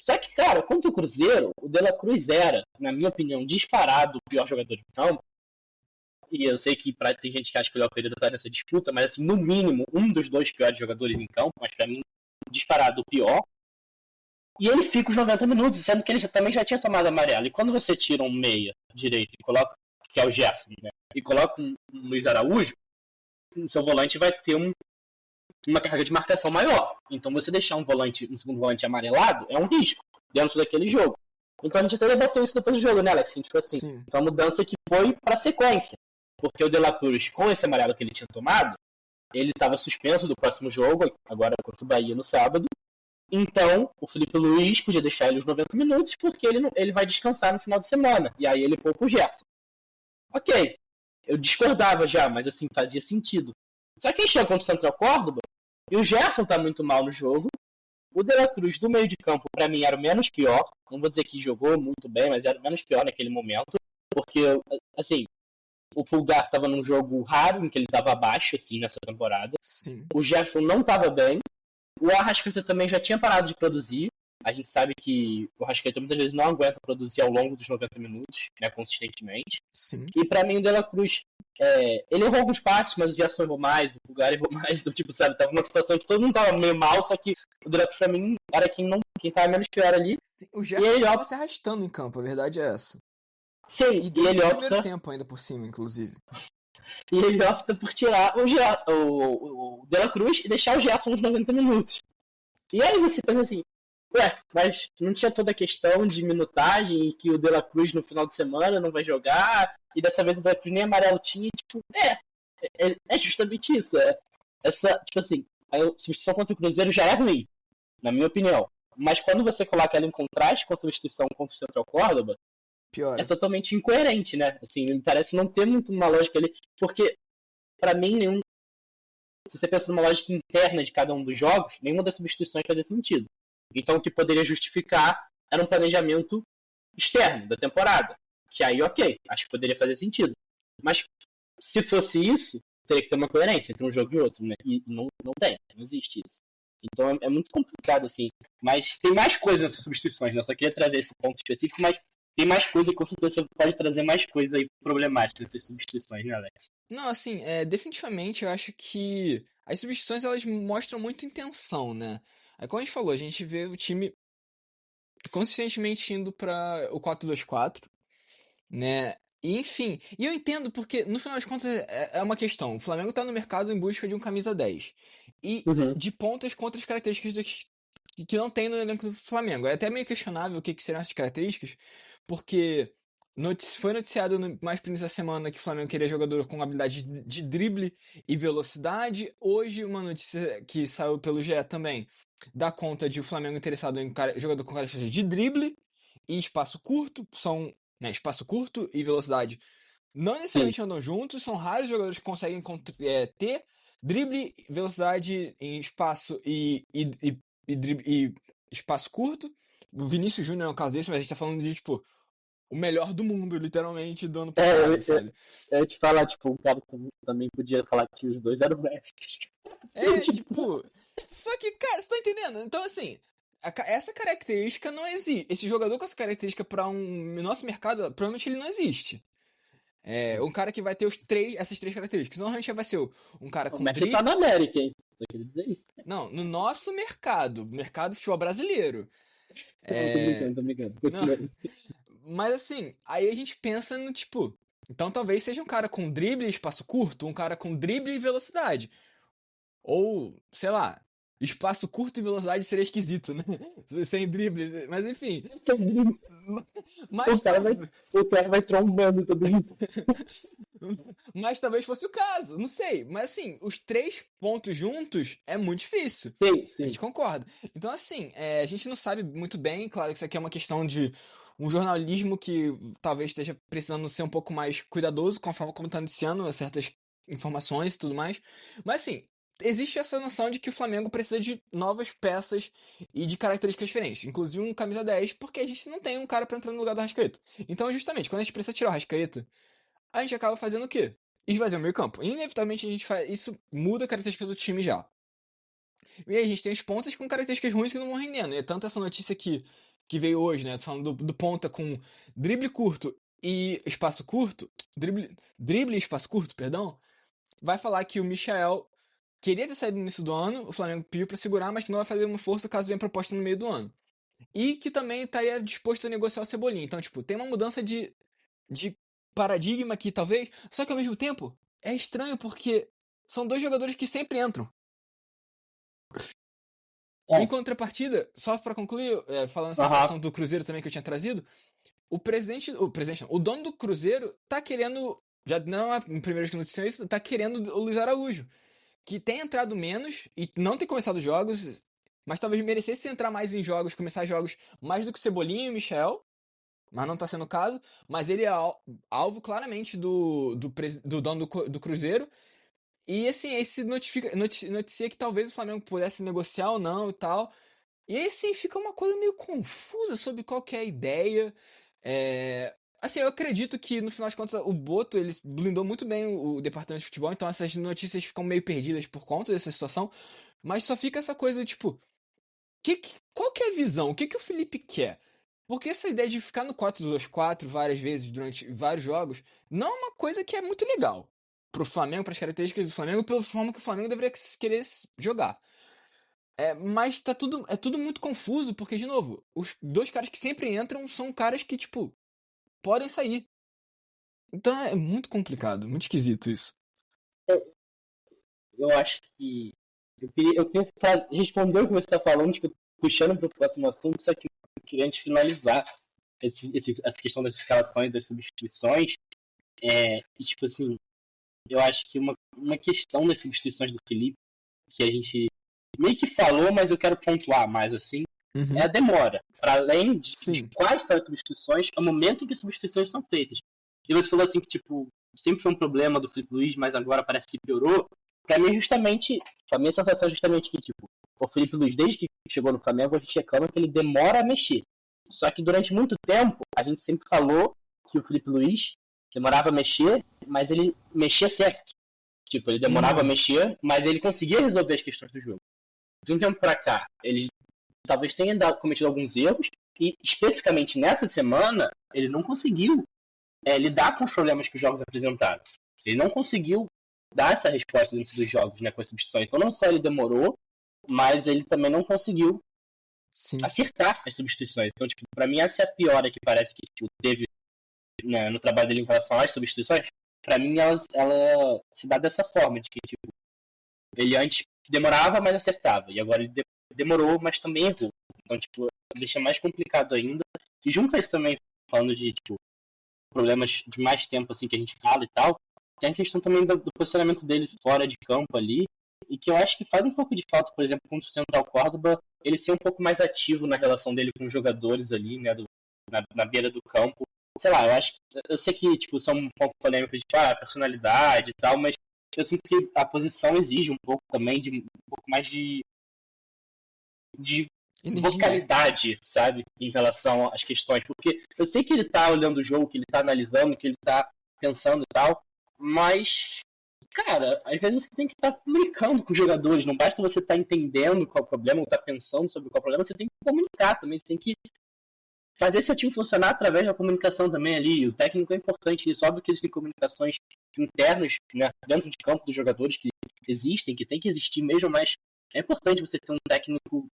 Só que, cara, contra o Cruzeiro, o De La Cruz era, na minha opinião, disparado o pior jogador de campo. E eu sei que tem gente que acha que o Léo Pereira tá nessa disputa, mas assim, no mínimo, um dos dois piores jogadores em campo, mas pra mim, disparado o pior. E ele fica os 90 minutos, sendo que ele também já tinha tomado amarelo. E quando você tira um meia direito e coloca, que é o Gerson, né? E coloca um Luiz Araújo, o seu volante vai ter uma carga de marcação maior. Então você deixar um segundo volante amarelado é um risco dentro daquele jogo. Então a gente até debateu isso depois do jogo, né, Alex? A gente falou assim, foi uma mudança que foi pra sequência. Porque o De La Cruz, com esse amarelo que ele tinha tomado, ele estava suspenso do próximo jogo, agora contra o Bahia no sábado. Então, o Felipe Luiz podia deixar ele os 90 minutos, porque ele vai descansar no final de semana. E aí ele poupa o Gerson. Ok, eu discordava já, mas assim, fazia sentido. Só que aí chega contra o Central Córdoba, e o Gerson tá muito mal no jogo. O De La Cruz, do meio de campo, pra mim, era o menos pior. Não vou dizer que jogou muito bem, mas era o menos pior naquele momento. Porque, assim... O Pulgar estava num jogo raro, em que ele estava abaixo, assim, nessa temporada. Sim. O Gerson não estava bem. O Arrascaeta também já tinha parado de produzir. A gente sabe que o Arrascaeta muitas vezes não aguenta produzir ao longo dos 90 minutos, né, consistentemente. Sim. E pra mim o De La Cruz, ele errou alguns passos, mas o Gerson errou mais, o Pulgar errou mais. Então, tipo, sabe, tava numa situação que todo mundo tava meio mal, só que o De La Cruz pra mim era quem tava menos pior ali. Sim, o Gerson tava se arrastando em campo, a verdade é essa. Sim, e ele opta... primeiro tempo ainda por cima, inclusive. E ele opta por tirar o De La Cruz e deixar o Gerson nos 90 minutos. E aí você pensa assim, mas não tinha toda a questão de minutagem e que o De La Cruz no final de semana não vai jogar, e dessa vez o De La Cruz nem amarelo tinha, tipo, é justamente isso. Tipo assim, a substituição contra o Cruzeiro já é ruim, na minha opinião. Mas quando você coloca ela em contraste com a substituição contra o Central Córdoba, pior. É totalmente incoerente, né? Assim, me parece não ter muito uma lógica ali, porque, pra mim, se você pensa numa lógica interna de cada um dos jogos, nenhuma das substituições fazia sentido. Então, o que poderia justificar era um planejamento externo da temporada, que aí, ok, acho que poderia fazer sentido. Mas, se fosse isso, teria que ter uma coerência entre um jogo e outro, né? E não existe isso. Então, é muito complicado, assim. Mas tem mais coisas nessas substituições, né? Eu só queria trazer esse ponto específico, mas tem mais coisa e com certeza você pode trazer mais coisa aí problemática nessas substituições, né, Alex? Não, assim, definitivamente eu acho que as substituições elas mostram muito intenção, né? Aí como a gente falou, a gente vê o time consistentemente indo para o 4-2-4, né? E, enfim, e eu entendo porque, no final das contas, é uma questão. O Flamengo tá no mercado em busca de um camisa 10. E de pontas com outras características que não tem no elenco do Flamengo. É até meio questionável o que seriam essas características, porque foi noticiado mais pro início da semana que o Flamengo queria jogador com habilidade de drible e velocidade. Hoje, uma notícia que saiu pelo GE também dá conta de o Flamengo interessado em jogador com características de drible e espaço curto. São, né, espaço curto e velocidade não necessariamente andam juntos, são raros jogadores que conseguem ter drible, velocidade em espaço e espaço curto. O Vinícius Júnior é um caso desse, mas a gente tá falando de, tipo, o melhor do mundo, literalmente, do ano passado, sabe? Eu ia te falar, tipo, o cara também podia falar que os dois eram Messi. Tipo... Só que, cara, você tá entendendo? Então, assim, essa característica não existe. Esse jogador com essa característica pra nosso mercado, provavelmente ele não existe. Um cara que vai ter essas três características. Normalmente vai ser um cara com drible... tá na América, hein? Só queria dizer isso. Não, no nosso mercado do futebol brasileiro. Tô brincando. Mas assim, aí a gente pensa no tipo... Então talvez seja um cara com drible e espaço curto, um cara com drible e velocidade. Ou, sei lá, espaço curto e velocidade seria esquisito, né? Sem drible, mas enfim. Sem drible. Mas... O cara vai trombando todo mundo. Mas talvez fosse o caso, não sei. Mas assim, os 3 pontos juntos é muito difícil. Sim. A gente concorda. Então assim, a gente não sabe muito bem, claro que isso aqui é uma questão de um jornalismo que talvez esteja precisando ser um pouco mais cuidadoso com a forma como está noticiando certas informações e tudo mais. Mas assim, existe essa noção de que o Flamengo precisa de novas peças e de características diferentes. Inclusive um camisa 10, porque a gente não tem um cara para entrar no lugar do Arrascaeta. Então justamente, quando a gente precisa tirar o Arrascaeta, a gente acaba fazendo o quê? Esvaziar o meio campo. Inevitavelmente a gente faz isso, muda a característica do time já. E aí a gente tem os pontas com características ruins que não vão rendendo. E é tanto essa notícia que veio hoje, né? Falando do ponta com drible curto e espaço curto. Drible e espaço curto, perdão. Vai falar que o Michael queria ter saído no início do ano, o Flamengo pediu pra segurar, mas que não vai fazer uma força caso venha proposta no meio do ano. E que também estaria disposto a negociar o Cebolinha. Então, tipo, tem uma mudança de paradigma aqui, talvez. Só que ao mesmo tempo, é estranho porque são 2 jogadores que sempre entram. Em contrapartida, só pra concluir, falando essa situação do Cruzeiro também que eu tinha trazido, o dono do Cruzeiro tá querendo, já não é a primeira vez que notícia isso, tá querendo o Luiz Araújo, que tem entrado menos e não tem começado jogos, mas talvez merecesse entrar mais em jogos, começar jogos mais do que o Cebolinha e o Michel, mas não tá sendo o caso. Mas ele é alvo claramente do dono do Cruzeiro. E assim, esse noticia que talvez o Flamengo pudesse negociar ou não e tal. E aí sim, fica uma coisa meio confusa sobre qual que é a ideia. Assim, eu acredito que no final das contas o Boto, ele blindou muito bem o departamento de futebol, então essas notícias ficam meio perdidas por conta dessa situação, mas só fica essa coisa do tipo, qual que é a visão? O que o Felipe quer? Porque essa ideia de ficar no 4-2-4 várias vezes durante vários jogos não é uma coisa que é muito legal pro Flamengo, para as características do Flamengo, pela forma que o Flamengo deveria querer jogar. Mas é tudo muito confuso, porque, de novo, os 2 caras que sempre entram são caras que, tipo, podem sair. Então é muito complicado, muito esquisito isso. Eu acho que... Eu queria responder o que você está falando, tipo, puxando para o próximo assunto, só que eu queria antes finalizar essa questão das escalações, das substituições. E, tipo assim, eu acho que uma questão das substituições do Felipe, que a gente meio que falou, mas eu quero pontuar mais, assim, é a demora. Para além de quais são as substituições, é o momento em que as substituições são feitas. E você falou assim que, tipo, sempre foi um problema do Felipe Luiz, mas agora parece que piorou. Pra mim, a minha sensação é justamente que, tipo, o Felipe Luiz, desde que chegou no Flamengo, a gente reclama que ele demora a mexer. Só que durante muito tempo, a gente sempre falou que o Felipe Luiz demorava a mexer, mas ele mexia certo. Tipo, ele demorava a mexer, mas ele conseguia resolver as questões do jogo. De um tempo pra cá, ele talvez tenha cometido alguns erros, e especificamente nessa semana, ele não conseguiu lidar com os problemas que os jogos apresentaram. Ele não conseguiu dar essa resposta dentro dos jogos, né, com as substituições. Então não só ele demorou, mas ele também não conseguiu Sim. acertar as substituições. Então, tipo, pra mim essa é a piora que parece que tipo, teve, né, no trabalho dele em relação às substituições. Pra mim ela se dá dessa forma, de que tipo, ele antes demorava, mas acertava, e agora ele demorou, mas também errou. Então, tipo, deixa mais complicado ainda. E junto a isso também, falando de tipo, problemas de mais tempo assim que a gente fala e tal, tem a questão também do posicionamento dele fora de campo ali, e que eu acho que faz um pouco de falta, por exemplo, contra o Central Córdoba, ele ser um pouco mais ativo na relação dele com os jogadores ali, né, na beira do campo. Sei lá, eu sei que tipo, são um pouco polêmicos de personalidade e tal, mas eu sinto que a posição exige um pouco também de um pouco mais de vocalidade, sabe, em relação às questões, porque eu sei que ele tá olhando o jogo, que ele tá analisando, que ele tá pensando e tal, mas, cara, às vezes você tem que estar comunicando com os jogadores, não basta você estar entendendo qual é o problema, ou estar pensando sobre qual é o problema, você tem que comunicar também, você tem que fazer seu time funcionar através da comunicação também ali. O técnico é importante nisso. Óbvio que existem comunicações internas, né, dentro de campo dos jogadores que existem, que tem que existir mesmo, mas é importante você ter um técnico com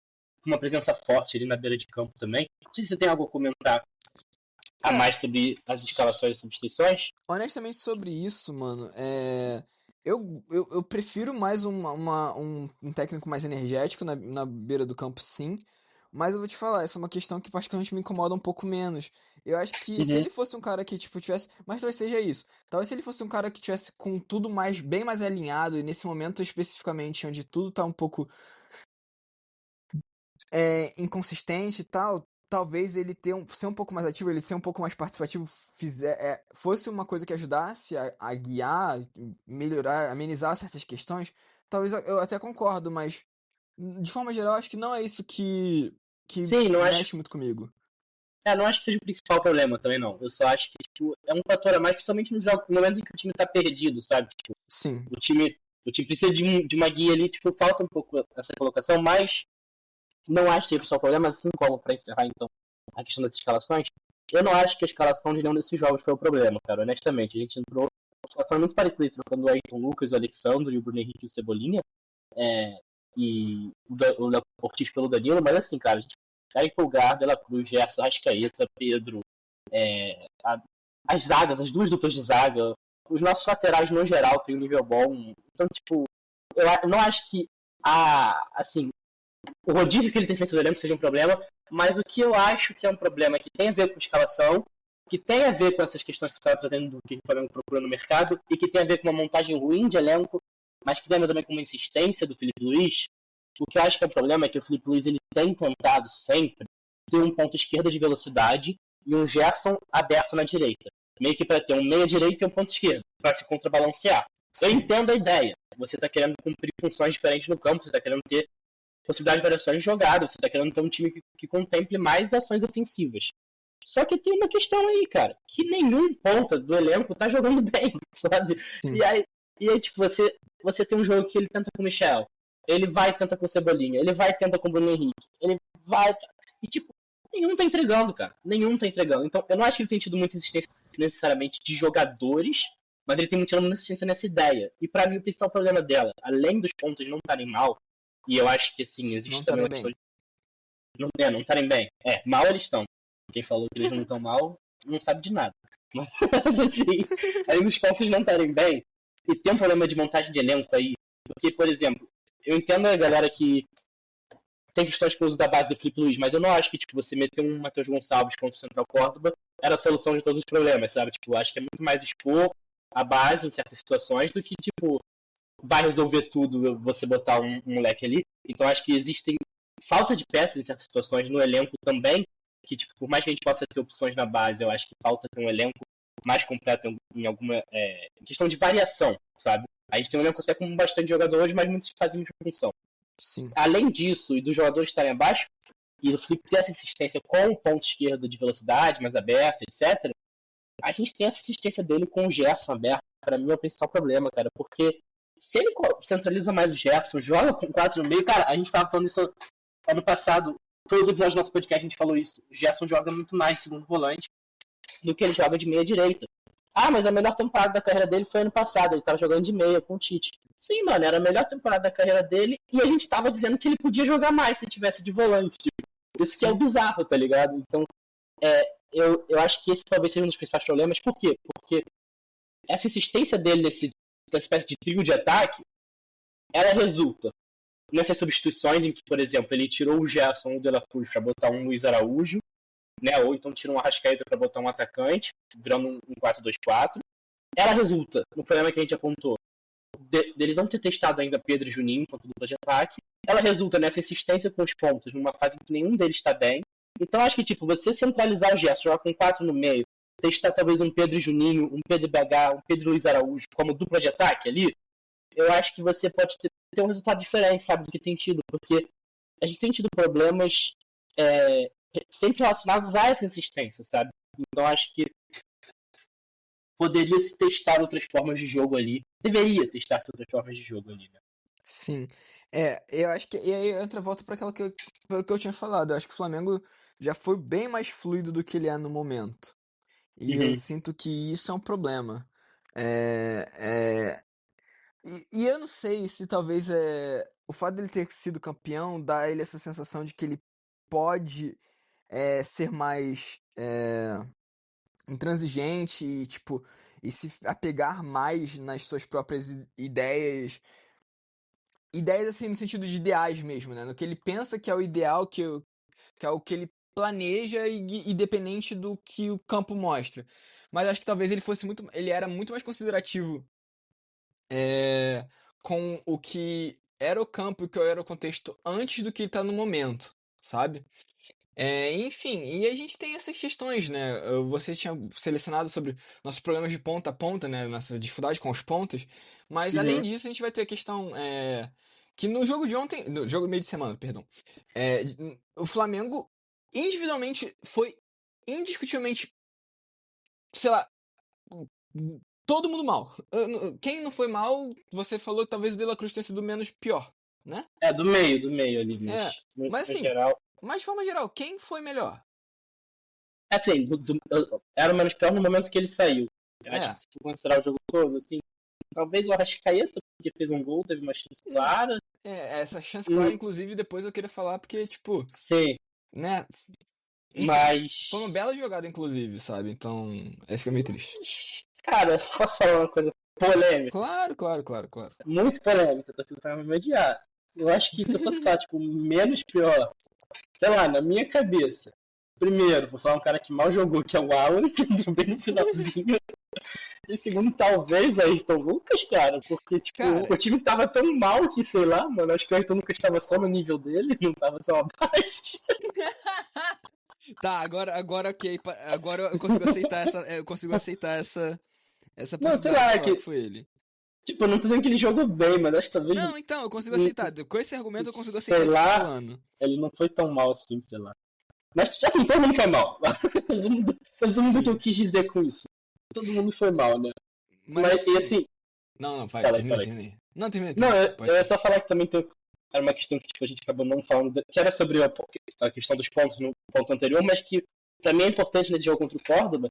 uma presença forte ali na beira de campo também. Não sei se você tem algo a comentar a mais sobre as escalações e substituições. Honestamente, sobre isso, mano, eu prefiro mais um técnico mais energético na beira do campo, sim. Mas eu vou te falar, essa é uma questão que particularmente me incomoda um pouco menos. Eu acho que se ele fosse um cara que, tipo, tivesse... Mas talvez seja isso. Talvez se ele fosse um cara que tivesse com tudo bem mais alinhado, e nesse momento especificamente, onde tudo tá um pouco inconsistente e tal, talvez ele ser um pouco mais ativo, ele ser um pouco mais participativo, fosse uma coisa que ajudasse a guiar, melhorar, amenizar certas questões. Talvez eu até concordo, mas de forma geral, acho que não é isso que Sim, mexe muito comigo. Não acho que seja o principal problema também, não. Eu só acho que tipo, é um fator a mais, principalmente no momento em que o time tá perdido, sabe? Tipo, sim. O time precisa de uma guia ali, tipo, falta um pouco essa colocação, mas não acho que seja o principal problema, assim como, pra encerrar, então, a questão das escalações, eu não acho que a escalação de nenhum desses jogos foi o problema, cara, honestamente. A gente entrou uma escalação muito parecida, trocando o Ayrton Lucas, o Alexandre e o Bruno Henrique e o Cebolinha, e o Ortiz pelo Danilo, mas assim, cara, a gente fica empolgado, Dela Cruz, Gerson, Arrascaeta, Pedro, as zagas, as duas duplas de zaga, os nossos laterais no geral têm um nível bom, então, tipo, eu não acho que assim, o rodízio que ele tem feito no elenco seja um problema, mas o que eu acho que é um problema que tem a ver com escalação, que tem a ver com essas questões que você estava trazendo do que o Flamengo procura no mercado, e que tem a ver com uma montagem ruim de elenco, mas que tem a ver também com uma insistência do Felipe Luiz. O que eu acho que é o problema é que o Felipe Luiz ele tem tentado sempre ter um ponto esquerda de velocidade e um Gerson aberto na direita. Meio que para ter um meia direita e um ponto esquerdo, para se contrabalancear. Eu entendo a ideia. Você está querendo cumprir funções diferentes no campo, você está querendo ter possibilidade de variações de jogada, você está querendo ter um time que contemple mais ações ofensivas. Só que tem uma questão aí, cara, que nenhum ponta do elenco tá jogando bem, sabe? E aí, tipo, você tem um jogo que ele tenta com o Michel, ele vai e tenta com o Cebolinha, ele vai e tenta com o Bruno Henrique, ele vai... E, tipo, nenhum tá entregando, cara. Nenhum tá entregando. Então, eu não acho que ele tem tido muita insistência necessariamente de jogadores, mas ele tem tido muita insistência nessa ideia. E pra mim, o principal problema dela, além dos pontos não estarem mal, e eu acho que, assim, existe também uma questão de... Não estarem bem. Mal eles estão. Quem falou que eles não estão mal, não sabe de nada. Mas, assim, além dos pontos não estarem bem, e tem um problema de montagem de elenco aí, porque, por exemplo, eu entendo a galera que tem questões com o uso da base do Felipe Luiz, mas eu não acho que tipo, você meter um Matheus Gonçalves contra o Central Córdoba era a solução de todos os problemas, sabe? Tipo, acho que é muito mais expor a base em certas situações do que, tipo, vai resolver tudo você botar um moleque ali. Então acho que existem falta de peças em certas situações no elenco também, que, tipo, por mais que a gente possa ter opções na base, eu acho que falta ter um elenco mais completo em alguma questão de variação, sabe? A gente tem um elenco até com bastante jogadores, mas muitos fazem muita função. Sim. Além disso, e dos jogadores estarem abaixo, e o Felipe ter essa insistência com o ponto esquerdo de velocidade, mais aberto, etc., a gente tem essa insistência dele com o Gerson aberto. Para mim é o principal problema, cara, porque se ele centraliza mais o Gerson, joga com 4 no meio, cara, a gente tava falando isso ano passado, todos os episódios do nosso podcast a gente falou isso, o Gerson joga muito mais segundo volante do que ele joga de meia direita. Mas a melhor temporada da carreira dele foi ano passado, ele tava jogando de meia com o Tite. Sim, mano, era a melhor temporada da carreira dele e a gente tava dizendo que ele podia jogar mais se tivesse de volante. Tipo, isso que é o bizarro, tá ligado? Então, eu acho que esse talvez seja um dos principais problemas. Por quê? Porque essa insistência dele nessa espécie de trio de ataque, ela resulta nessas substituições em que, por exemplo, ele tirou o Gerson ou o De La Cruz pra botar um Luiz Araújo, né? Ou então tirou um Arrascaeta pra botar um atacante, virando um 4-2-4. Ela resulta no problema que a gente apontou, dele não ter testado ainda Pedro e Juninho enquanto dupla de ataque. Ela resulta nessa insistência com os pontos, numa fase em que nenhum deles está bem. Então acho que, tipo, você centralizar o Gerson, jogar com 4 no meio, testar talvez um Pedro e Juninho, um Pedro BH, um Pedro Luiz Araújo como dupla de ataque ali, eu acho que você pode ter um resultado diferente, sabe, do que tem tido. Porque a gente tem tido problemas sempre relacionados a essa insistência, sabe? Então acho que poderia se testar outras formas de jogo ali. Deveria testar outras formas de jogo ali, né? Sim. Eu acho que. E aí volta para aquela que eu tinha falado. Eu acho que o Flamengo já foi bem mais fluido do que ele é no momento. E eu sinto que isso é um problema. E eu não sei se talvez o fato dele ter sido campeão dá a ele essa sensação de que ele pode ser mais intransigente e, tipo, e se apegar mais nas suas próprias ideias. Ideias assim no sentido de ideais mesmo, né? No que ele pensa que é o ideal, que é o que ele planeja independente do que o campo mostra. Mas acho que talvez ele era muito mais considerativo com o que era o campo e o que era o contexto antes do que ele tá no momento, sabe? Enfim, e a gente tem essas questões, né? Você tinha selecionado sobre nossos problemas de ponta a ponta, né? Nossa dificuldade com os pontos, mas além disso a gente vai ter a questão que no jogo de ontem, no jogo meio de semana, perdão, o Flamengo individualmente foi indiscutivelmente, sei lá, todo mundo mal. Quem não foi mal, você falou que talvez o De La Cruz tenha sido menos pior, né? Do meio ali. Mas assim, geral... mas de forma geral, quem foi melhor? Assim, era o menos pior no momento que ele saiu. Eu acho que se for considerar o jogo todo, assim, talvez o Arrascaeta, porque fez um gol, teve uma chance clara. Essa chance clara, inclusive, depois eu queria falar, porque, tipo... Sim. Né? Enfim, mas... Foi uma bela jogada, inclusive, sabe? Então, fica meio triste. Cara, posso falar uma coisa polêmica? Claro. Muito polêmica, tô tentando me odiar. Eu acho que se eu fosse falar, tipo, menos pior, sei lá, na minha cabeça. Primeiro, vou falar um cara que mal jogou, que é o Alan, que entrou bem no finalzinho. E segundo, talvez Ayrton Lucas, cara, porque, tipo, o time tava tão mal que, sei lá, mano, acho que o Ayrton Lucas tava só no nível dele, não tava tão abaixo. Tá, agora ok, agora eu consigo aceitar essa possibilidade que foi ele. Tipo, eu não tô dizendo que ele jogou bem, mas acho que talvez... Não, então, eu consigo aceitar. Com esse argumento eu consigo aceitar o que você tá falando. Ele não foi tão mal assim, sei lá. Mas, assim, todo mundo foi mal. Resumo do que eu quis dizer com isso. Todo mundo foi mal, né? Mas e assim... Não, vai, termina. Não, termina. Não, eu ia só falar que também era uma questão que, tipo, a gente acabou não falando, que era sobre a questão dos pontos no ponto anterior, mas que pra mim é importante nesse jogo contra o Córdoba,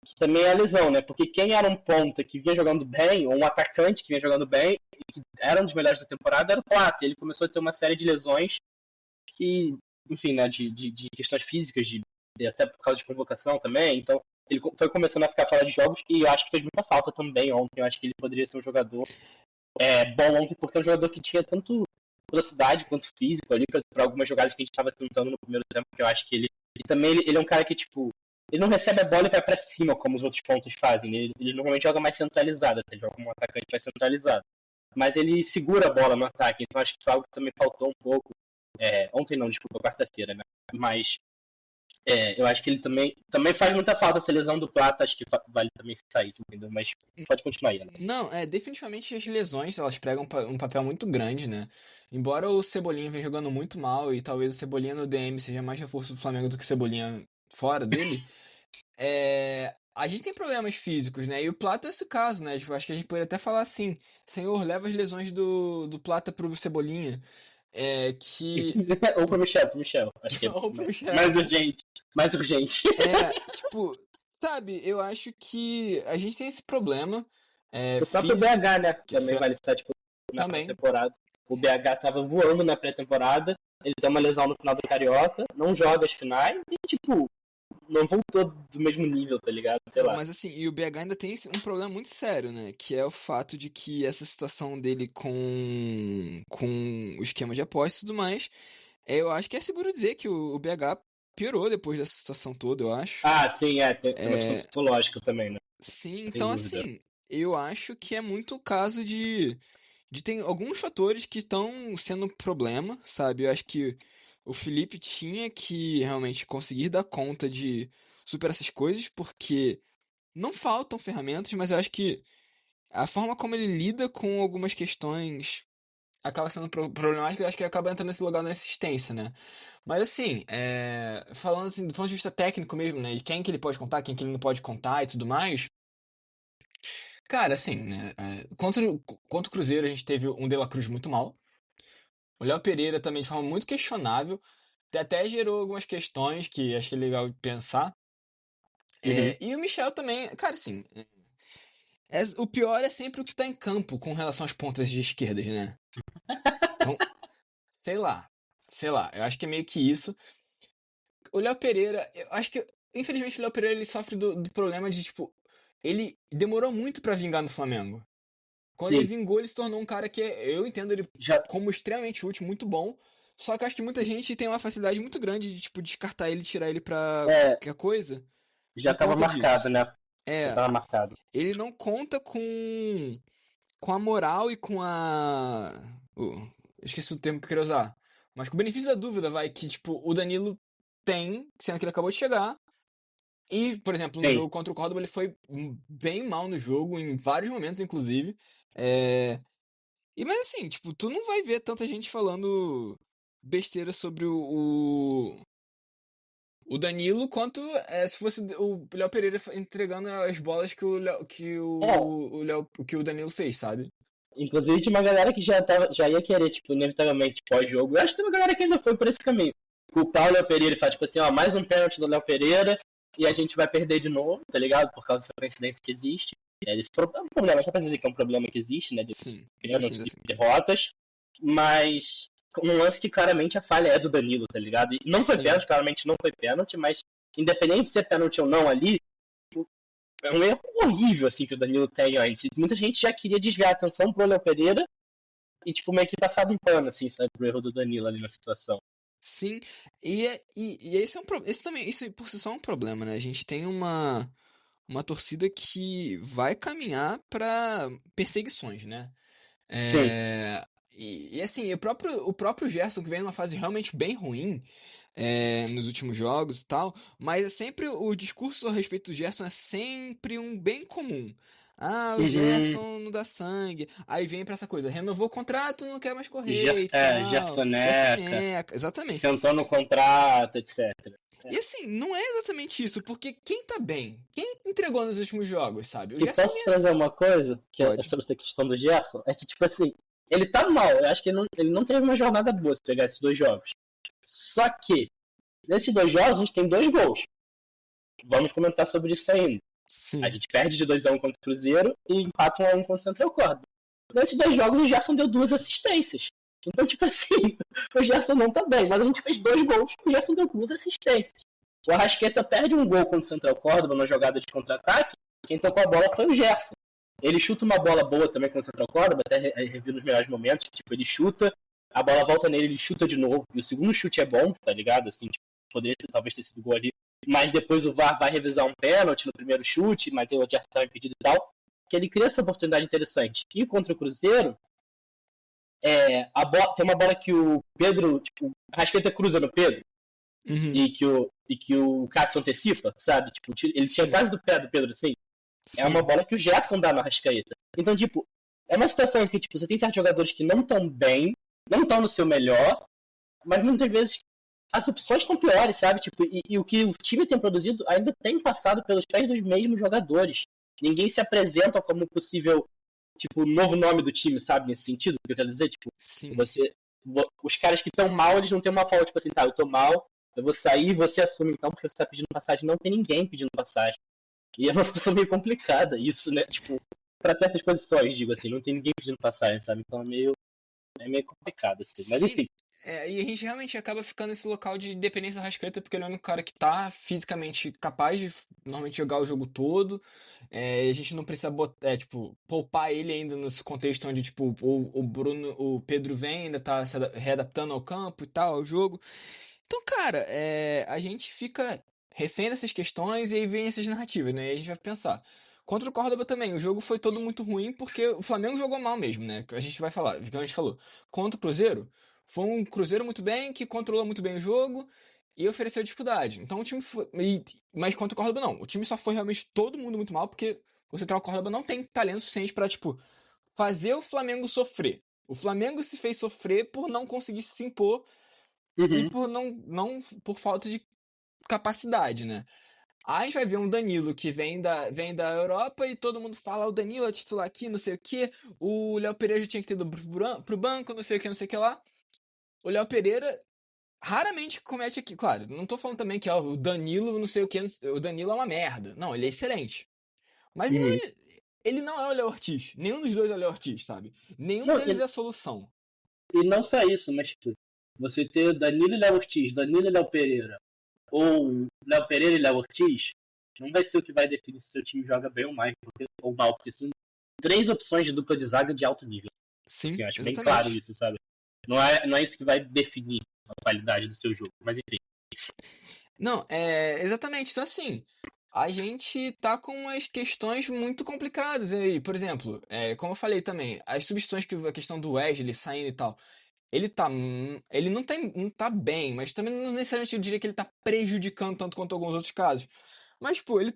que também é a lesão, né? Porque quem era um ponta que vinha jogando bem, ou um atacante que vinha jogando bem, e que era um dos melhores da temporada, era o Plata. Ele começou a ter uma série de lesões que, enfim, né, de questões físicas, até por causa de convocação também. Então, ele foi começando a ficar fora de jogos, e eu acho que fez muita falta também ontem. Eu acho que ele poderia ser um jogador bom ontem, porque é um jogador que tinha tanto velocidade quanto físico ali para algumas jogadas que a gente estava tentando no primeiro tempo, que eu acho que ele também ele é um cara que, tipo, ele não recebe a bola e vai pra cima, como os outros pontos fazem. Ele normalmente joga mais centralizado, ele joga como um atacante mais centralizado. Mas ele segura a bola no ataque, então acho que foi algo que também faltou um pouco. Ontem não, desculpa, quarta-feira, né? Mas eu acho que ele também faz muita falta essa lesão do Plata, acho que vale também sair, entendeu? Mas pode continuar aí, Ana. Não, definitivamente as lesões, elas pregam um papel muito grande, né? Embora o Cebolinha venha jogando muito mal, e talvez o Cebolinha no DM seja mais reforço do Flamengo do que o Cebolinha fora dele, a gente tem problemas físicos, né? E o Plata é esse caso, né? Tipo, acho que a gente poderia até falar assim: Senhor, leva as lesões do Plata pro Cebolinha. Ou pro Michel. Acho que mais urgente. Tipo, sabe, eu acho que a gente tem esse problema. O próprio BH, né? Também vale estar, tipo, na Também. pré-temporada. O BH tava voando na pré-temporada, ele tem uma lesão no final do Carioca, não joga as finais e, tipo, não voltou do mesmo nível, tá ligado? Sei lá. Mas assim, e o BH ainda tem um problema muito sério, né? Que é o fato de que essa situação dele com o esquema de apostas e tudo mais, eu acho que é seguro dizer que o BH piorou depois dessa situação toda, eu acho. Ah, sim, tem uma questão psicológica também, né? Sim, Sem então dúvida. assim, eu acho que é muito o caso de tem alguns fatores que estão sendo um problema, sabe? Eu acho que o Felipe tinha que realmente conseguir dar conta de superar essas coisas, porque não faltam ferramentas, mas eu acho que a forma como ele lida com algumas questões acaba sendo problemática, eu acho que acaba entrando nesse lugar da insistência, né? Mas assim, falando assim, do ponto de vista técnico mesmo, né? De quem que ele pode contar, quem que ele não pode contar e tudo mais. Cara, assim, né? Contra o Cruzeiro a gente teve um De La Cruz muito mal. O Léo Pereira também de forma muito questionável. Até gerou algumas questões que acho que é legal de pensar. E o Michel também, cara, assim. O pior é sempre o que tá em campo com relação às pontas de esquerdas, né? Então, sei lá. Eu acho que é meio que isso. O Léo Pereira, eu acho que, infelizmente, o Léo Pereira ele sofre do problema de, tipo, ele demorou muito pra vingar no Flamengo. Quando Sim. ele vingou, ele se tornou um cara que eu entendo ele como extremamente útil, muito bom. Só que eu acho que muita gente tem uma facilidade muito grande de, tipo, descartar ele, tirar ele pra qualquer coisa. Já por tava conta marcado, disso. né? Já tava marcado. Ele não conta com a moral e com a... esqueci o termo que eu queria usar. Mas com o benefício da dúvida, vai, que, tipo, o Danilo tem, sendo que ele acabou de chegar. E, por exemplo, no jogo contra o Córdoba, ele foi bem mal no jogo, em vários momentos, inclusive. Mas assim, tipo, tu não vai ver tanta gente falando besteira sobre o Danilo quanto se fosse o Léo Pereira entregando as bolas que o Danilo fez, sabe? Inclusive tinha uma galera que já ia querer, tipo, inevitavelmente pós-jogo. Eu acho que tem uma galera que ainda foi por esse caminho. Culpar o Léo Pereira e falar, tipo assim, ó, mais um pênalti do Léo Pereira e a gente vai perder de novo, tá ligado? Por causa dessa coincidência que existe. Esse é um problema, só pra dizer que é um problema que existe, né? Sim. Derrotas. Mas um lance que claramente a falha é do Danilo, tá ligado? E não foi pênalti, claramente não foi pênalti, mas independente de ser pênalti ou não ali, é um erro horrível, assim, que o Danilo tem antes. Muita gente já queria desviar a atenção pro Léo Pereira e, tipo, meio que passado um pano, assim, sabe, pro erro do Danilo ali na situação. Sim, e esse é um problema. Isso por si só é um problema, né? A gente tem uma torcida que vai caminhar pra perseguições, né? E assim, o próprio Gerson, que vem numa fase realmente bem ruim nos últimos jogos e tal, mas é sempre o discurso a respeito do Gerson é sempre um bem comum. Ah, o Gerson não dá sangue. Aí vem pra essa coisa, renovou o contrato, não quer mais correr e tal. Gersoneca, exatamente. Sentou no contrato, etc. E assim, não é exatamente isso, porque quem tá bem? Quem entregou nos últimos jogos, sabe? O Gerson posso trazer uma coisa que é sobre essa questão do Gerson? É que, tipo assim, ele tá mal. Eu acho que ele não teve uma jornada boa se pegar esses 2 jogos. Só que, nesses 2 jogos, a gente tem 2 gols. Vamos comentar sobre isso ainda. Sim. A gente perde de 2-1 contra o Cruzeiro e empata 1-1 contra o Central Córdoba. Nesses 2 jogos, o Gerson deu 2 assistências. Então, tipo assim, o Gerson não tá bem, mas a gente fez 2 gols, o Gerson deu 2 assistências. O Arrascaeta perde um gol contra o Central Córdoba na jogada de contra-ataque, quem tocou a bola foi o Gerson. Ele chuta uma bola boa também contra o Central Córdoba, até revi nos melhores momentos, tipo, ele chuta, a bola volta nele, ele chuta de novo, e o segundo chute é bom, tá ligado? Assim, tipo, poderia talvez ter sido gol ali, mas depois o VAR vai revisar um pênalti no primeiro chute, mas o Gerson estava impedido e tal, que ele cria essa oportunidade interessante. E contra o Cruzeiro, tem uma bola que o Pedro, tipo, a Arrascaeta cruza no Pedro, e que o Cássio antecipa, sabe? Tipo, ele tinha quase do pé do Pedro, assim. Sim. É uma bola que o Gerson dá no Arrascaeta. Então, tipo, é uma situação em que, tipo, você tem certos jogadores que não estão bem, não estão no seu melhor, mas muitas vezes as opções estão piores, sabe? Tipo, e o que o time tem produzido ainda tem passado pelos pés dos mesmos jogadores. Ninguém se apresenta como possível, tipo, novo nome do time, sabe? Nesse sentido, o que eu quero dizer? Tipo, os caras que estão mal, eles não têm uma falta, tipo assim, tá, eu tô mal, eu vou sair e você assume então, porque você tá pedindo passagem. Não tem ninguém pedindo passagem. E é uma situação meio complicada isso, né? Tipo, pra certas posições, digo assim, não tem ninguém pedindo passagem, sabe? Então é meio complicado, assim. Mas Sim, enfim. e a gente realmente acaba ficando nesse local de dependência da Arrascaeta, porque ele é o único cara que tá fisicamente capaz de normalmente jogar o jogo todo. A gente não precisa tipo, poupar ele ainda nesse contexto onde, tipo, o Pedro vem, ainda tá se readaptando ao campo e tal, ao jogo. Então, cara, a gente fica refém dessas questões e aí vem essas narrativas, né? E a gente vai pensar. Contra o Córdoba também, o jogo foi todo muito ruim porque o Flamengo jogou mal mesmo, né? Que a gente vai falar, como a gente falou. Contra o Cruzeiro, foi um Cruzeiro muito bem, que controlou muito bem o jogo e ofereceu dificuldade. Então o time foi. Mas contra o Córdoba não. O time só foi realmente todo mundo muito mal porque o Central Córdoba não tem talento suficiente pra, tipo, fazer o Flamengo sofrer. O Flamengo se fez sofrer por não conseguir se impor e por não por falta de capacidade, né? Aí a gente vai ver um Danilo que vem da Europa e todo mundo fala: o Danilo é titular aqui, não sei o que. O Léo Pereira já tinha que ter ido pro banco, não sei o que lá. O Léo Pereira raramente comete aqui. Claro, não tô falando também que o Danilo, não sei o que. O Danilo é uma merda. Não, ele é excelente. Mas ele não é o Léo Ortiz. Nenhum dos dois é o Léo Ortiz, sabe? Nenhum deles é a solução. E não só isso, mas tipo, você ter Danilo e Léo Ortiz, Danilo e Léo Pereira, ou Léo Pereira e Léo Ortiz, não vai ser o que vai definir se seu time joga bem ou mal, porque são 3 opções de dupla de zaga de alto nível. Sim, assim, eu acho exatamente. bem claro isso, sabe? Não é isso que vai definir a qualidade do seu jogo, mas enfim. Não, exatamente. Então, assim, a gente tá com umas questões muito complicadas aí. Por exemplo, como eu falei também, as substituições, a questão do Wesley saindo e tal, ele não tá bem, mas também não necessariamente eu diria que ele tá prejudicando tanto quanto alguns outros casos. Mas, pô, ele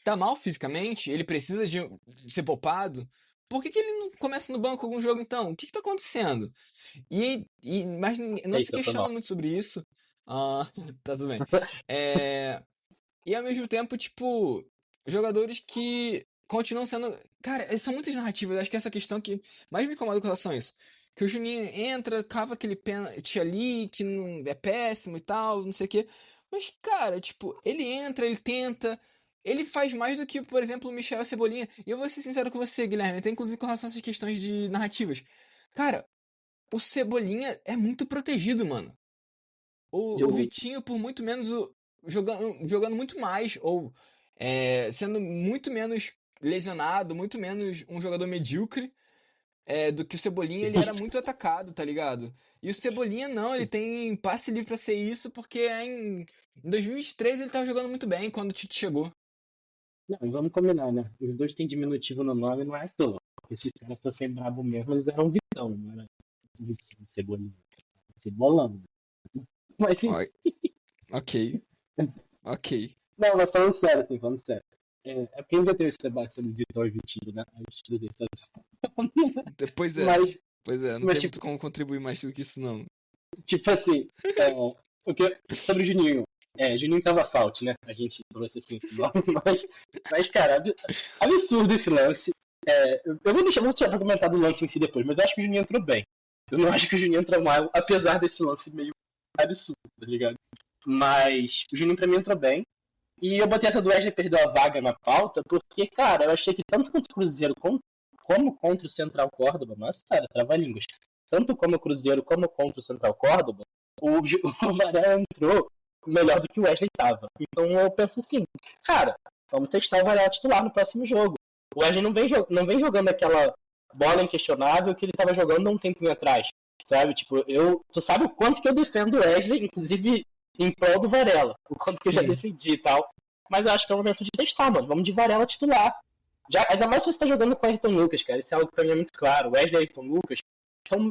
tá mal fisicamente, ele precisa de ser poupado. Por que ele não começa no banco algum jogo então? O que tá acontecendo? Mas não se questiona muito sobre isso. Tá tudo bem. E ao mesmo tempo, tipo, jogadores que continuam sendo. Cara, são muitas narrativas. Acho que essa questão que mais me incomoda com relação a isso. Que o Juninho entra, cava aquele pênalti ali, que não é péssimo e tal, não sei o quê. Mas, cara, tipo, ele entra, ele tenta. Ele faz mais do que, por exemplo, o Michel Cebolinha. E eu vou ser sincero com você, Guilherme, até inclusive com relação a essas questões de narrativas. Cara, o Cebolinha é muito protegido, mano. O Vitinho, por muito menos, jogando muito mais, ou sendo muito menos lesionado, muito menos um jogador medíocre do que o Cebolinha, ele era muito atacado, tá ligado? E o Cebolinha não, ele tem passe livre pra ser isso, porque em 2023 ele tava jogando muito bem quando o Tite chegou. Não, vamos combinar, né? Os dois têm diminutivo no nome, não é à toa. Porque se os caras fossem brabo mesmo, eles eram Vitão, não era Cebolinha. Cebolão. Mas sim. Ok. Não, mas falando sério, assim, falando sério. É porque a gente já teve esse debate sobre Vitão e Vitinho, né? A gente trazer isso. Pois é. Não tem muito como contribuir mais do que isso, não. Tipo assim, sobre o Juninho. Juninho tava fault, né? A gente trouxe assim, mas cara, absurdo esse lance. Eu vou te comentar do lance em si depois, mas eu acho que o Juninho entrou bem. Eu não acho que o Juninho entrou mal, apesar desse lance meio absurdo, tá ligado? Mas o Juninho pra mim entrou bem. E eu botei essa do Wesley perdeu a vaga na pauta, porque, cara, eu achei que tanto contra o Cruzeiro como contra o Central Córdoba, nossa, cara, trava-línguas. Tanto como o Cruzeiro como contra o Central Córdoba, o Varela entrou melhor do que o Wesley tava. Então eu penso assim, cara, vamos testar o Varela titular no próximo jogo. O Wesley não vem jogando aquela bola inquestionável que ele tava jogando há um tempinho atrás, sabe? Tipo, tu sabe o quanto que eu defendo o Wesley, inclusive em prol do Varela, o quanto que eu já defendi e tal. Mas eu acho que é o momento de testar, mano. Vamos de Varela titular. Ainda mais se você tá jogando com o Ayrton Lucas, cara. Isso é algo que pra mim é muito claro. O Wesley e Ayrton Lucas.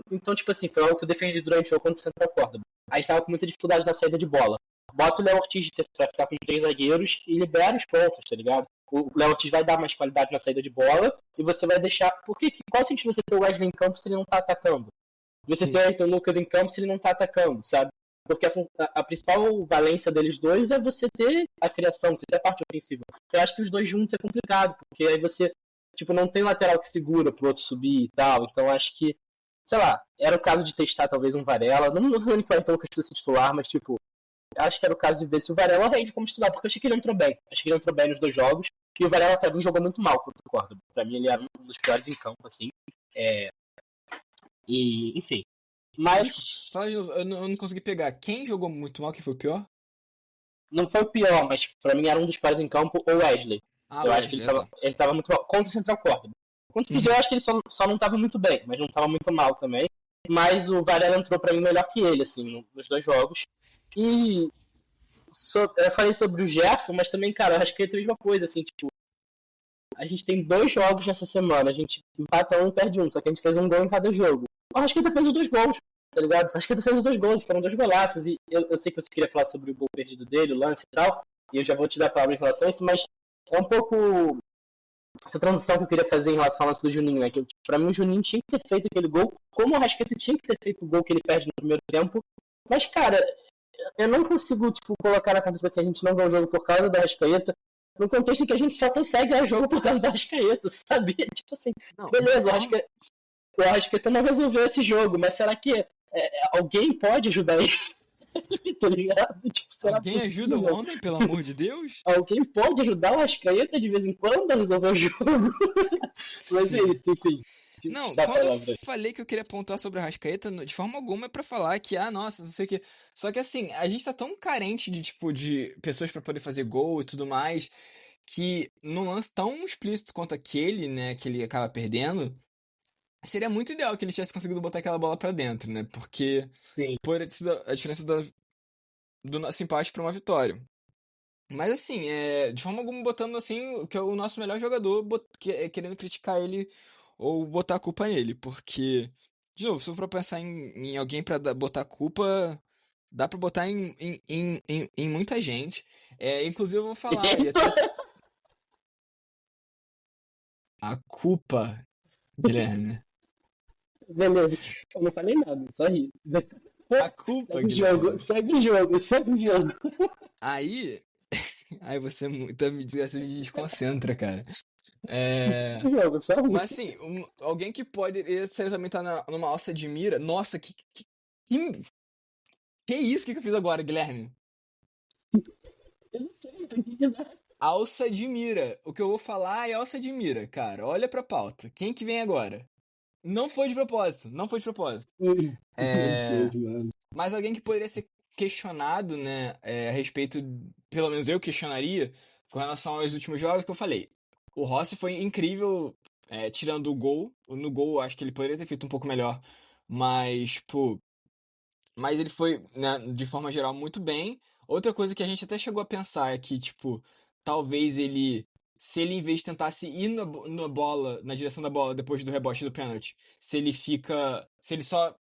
Então, tipo assim, foi algo que eu defendi durante o jogo contra o Central Córdoba. Aí estava com muita dificuldade na saída de bola. Bota o Léo Ortiz pra ficar com 3 zagueiros e libera os pontos, tá ligado? O Léo Ortiz vai dar mais qualidade na saída de bola e você vai deixar... Qual sentido você ter o Wesley em campo se ele não tá atacando? Você ter o Ayrton Lucas em campo se ele não tá atacando, sabe? Porque a principal valência deles dois é você ter a criação, você ter a parte ofensiva. Eu acho que os dois juntos é complicado, porque aí você, tipo, não tem lateral que segura pro outro subir e tal. Então acho que, sei lá, era o caso de testar talvez um Varela. Não tô falando que o Ayrton Lucas precisa ser titular, mas tipo, acho que era o caso de ver se o Varela rende como titular, porque eu achei que ele entrou bem. Acho que ele entrou bem nos 2 jogos. E o Varela, pra mim, jogou muito mal contra o Córdoba. Pra mim, ele era um dos piores em campo, assim. E, enfim. Mas. Fala de novo, eu não consegui pegar. Quem jogou muito mal, que foi o pior? Não foi o pior, mas pra mim era um dos piores em campo, o Wesley. Ah, eu o acho que Wesley, ele tava muito mal. Contra o Central Córdoba. Contra o Cruzeiro, eu acho que ele só não tava muito bem, mas não tava muito mal também. Mas o Varela entrou pra mim melhor que ele, assim, nos 2 jogos. E eu falei sobre o Gerson, mas também, cara, eu acho que é a mesma coisa, assim, tipo, a gente tem 2 jogos nessa semana, a gente empata um e perde um, só que a gente fez um gol em cada jogo. O Arrascaeta fez os 2 gols, tá ligado? O Arrascaeta fez os 2 gols, foram 2 golaços, e eu sei que você queria falar sobre o gol perdido dele, o lance e tal, e eu já vou te dar a palavra em relação a isso, mas é um pouco essa transição que eu queria fazer em relação ao lance do Juninho, né? Que pra mim o Juninho tinha que ter feito aquele gol, como o Arrascaeta tinha que ter feito o gol que ele perde no primeiro tempo, mas, cara, eu não consigo, tipo, colocar na cabeça assim, a gente não ganhou o jogo por causa da Arrascaeta, no contexto em que a gente só consegue ganhar jogo por causa da Arrascaeta, sabe? Tipo assim, não, beleza, o Arrascaeta não resolveu esse jogo, mas será que alguém pode ajudar ele? Tá ligado? Tipo, alguém ajuda o homem, pelo amor de Deus? Alguém pode ajudar o Arrascaeta de vez em quando a resolver o jogo? Mas é isso, enfim. Não, quando eu falei que eu queria pontuar sobre o Arrascaeta, de forma alguma é pra falar que, nossa, não sei o que. Só que assim, a gente tá tão carente de, tipo, de pessoas pra poder fazer gol e tudo mais, que num lance tão explícito quanto aquele, né, que ele acaba perdendo, seria muito ideal que ele tivesse conseguido botar aquela bola pra dentro, né? Porque por a diferença do nosso empate pra uma vitória. Mas assim, de forma alguma botando assim, que é o nosso melhor jogador, querendo criticar ele ou botar a culpa nele, porque, de novo, se eu for pensar em alguém pra botar a culpa, dá pra botar em muita gente. Inclusive eu vou falar, a culpa, Guilherme. Beleza, eu não falei nada, só ri. A culpa, Guilherme. Segue o jogo. Aí você me desconcentra, cara. Mas assim, alguém que pode também tá numa alça de mira. Nossa, que isso que eu fiz agora, Guilherme? Eu não sei, não tô entendendo nada. Alça de mira. O que eu vou falar é alça de mira, cara. Olha pra pauta. Quem que vem agora? Não foi de propósito. Mas alguém que poderia ser questionado, né, a respeito, pelo menos eu questionaria, com relação aos últimos jogos que eu falei. O Rossi foi incrível, tirando o gol. No gol, acho que ele poderia ter feito um pouco melhor. Mas, pô. Mas ele foi, né, de forma geral, muito bem. Outra coisa que a gente até chegou a pensar é que, tipo, talvez ele. Se ele, em vez de tentasse ir na bola, na direção da bola, depois do rebote do pênalti, se ele só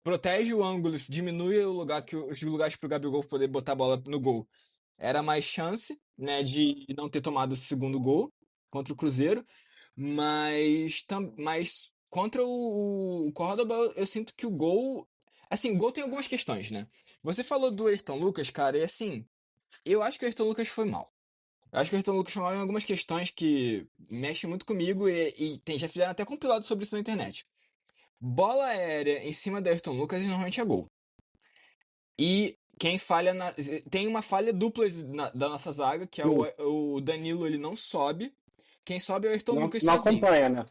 protege o ângulo, diminui os lugares pro Gabigol poder botar a bola no gol. Era mais chance, né, de não ter tomado o segundo gol contra o Cruzeiro, mas contra o Córdoba eu sinto que o gol, assim, o gol tem algumas questões, né? Você falou do Ayrton Lucas, cara, e assim, eu acho que o Ayrton Lucas foi mal. Eu acho que o Ayrton Lucas foi mal em algumas questões que mexem muito comigo já fizeram até compilado sobre isso na internet. Bola aérea em cima do Ayrton Lucas normalmente é gol. E quem falha tem uma falha dupla da nossa zaga, que é o Danilo, ele não sobe. Quem sobe é o Ayrton Lucas não sozinho. Acompanha, né?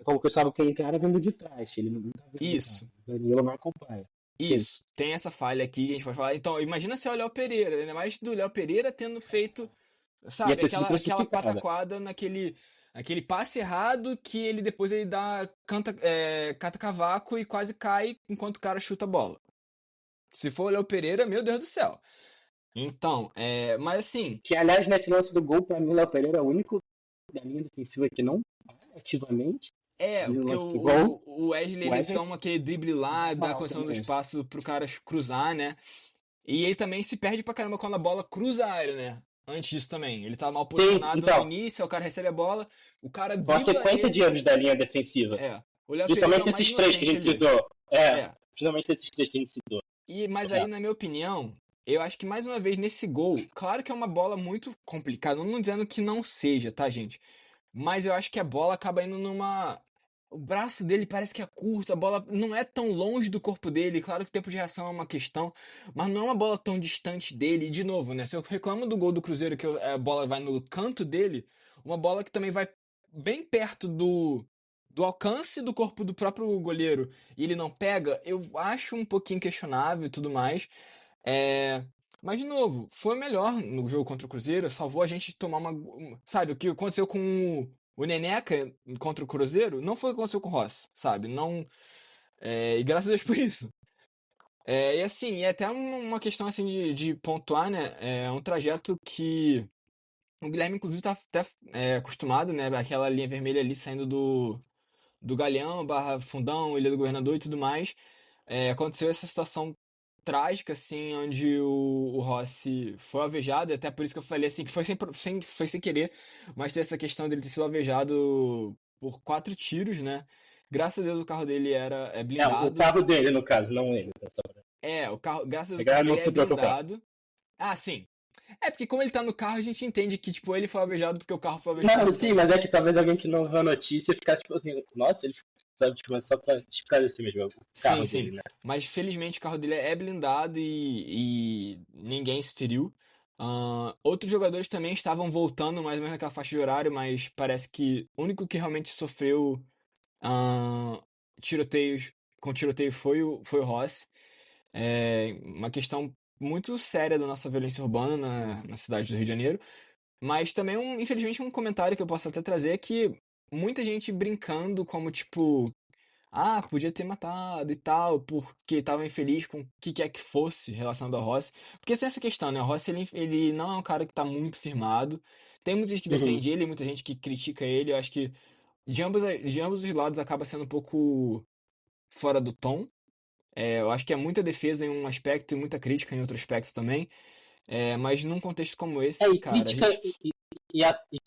Como que eu sabe que ele cara vindo de trás, ele não tá vindo. Isso. O Danilo não acompanha. Isso. Sim. Tem essa falha aqui que a gente pode falar. Então, imagina se é o Léo Pereira, ainda mais do Léo Pereira tendo feito, sabe, aquela pataquada aquele passe errado que ele depois cata cavaco e quase cai enquanto o cara chuta a bola. Se for o Léo Pereira, meu Deus do céu. Então, mas assim... Que, aliás, nesse lance do gol, pra mim, o Léo Pereira é o único da linha defensiva que não ativamente. Porque o Wesley ele toma aquele drible lá, dá a condição do espaço pro cara cruzar, né? E ele também se perde pra caramba quando a bola cruza a área, né? Antes disso também. Ele tá mal posicionado no início, aí o cara recebe a bola, o cara dribla. Uma sequência de erros da linha defensiva. Principalmente esses três que a gente citou. Principalmente esses três que a gente citou. Mas aí, na minha opinião, eu acho que mais uma vez nesse gol, claro que é uma bola muito complicada, não dizendo que não seja, tá, gente? Mas eu acho que a bola acaba indo numa... o braço dele parece que é curto, a bola não é tão longe do corpo dele. Claro que o tempo de reação é uma questão, mas não é uma bola tão distante dele. E de novo, né? Se eu reclamo do gol do Cruzeiro que a bola vai no canto dele, uma bola que também vai bem perto do alcance do corpo do próprio goleiro e ele não pega, eu acho um pouquinho questionável e tudo mais. Mas, de novo, foi melhor no jogo contra o Cruzeiro, salvou a gente de tomar sabe, o que aconteceu com o Neneca contra o Cruzeiro, não foi o que aconteceu com o Rossi, sabe? Não, e graças a Deus por isso. E assim, é até uma questão assim de pontuar, né? É um trajeto que o Guilherme, inclusive, tá até acostumado, né? Aquela linha vermelha ali saindo do Galeão, Barra Fundão, Ilha do Governador e tudo mais. Aconteceu essa situação trágica, assim, onde o Rossi foi alvejado, e até por isso que eu falei assim, que foi sem querer, mas tem essa questão dele ter sido alvejado por 4 tiros, né? Graças a Deus o carro dele é blindado. O carro dele, no caso, não ele. O carro, graças a Deus o carro dele é blindado. Ah, sim. Porque como ele tá no carro, a gente entende que, tipo, ele foi alvejado porque o carro foi alvejado. Não, sim, mas é que talvez alguém que não viu a notícia ficasse, tipo assim, nossa, ele sabe, tipo, só pra esclarecer mesmo o carro dele, né? Mas felizmente o carro dele é blindado e ninguém se feriu. Outros jogadores também estavam voltando mais ou menos naquela faixa de horário, mas parece que o único que realmente sofreu tiroteio foi o Rossi. Uma questão muito séria da nossa violência urbana na cidade do Rio de Janeiro. Mas também, infelizmente, um comentário que eu posso até trazer é que muita gente brincando como, tipo, podia ter matado e tal, porque tava infeliz com o que quer que fosse relacionado ao Rossi. Porque tem essa questão, né? O Rossi, ele não é um cara que tá muito firmado. Tem muita gente que defende ele, muita gente que critica ele. Eu acho que de ambos os lados acaba sendo um pouco fora do tom. Eu acho que é muita defesa em um aspecto e muita crítica em outro aspecto também. Mas num contexto como esse, cara, crítica, a gente...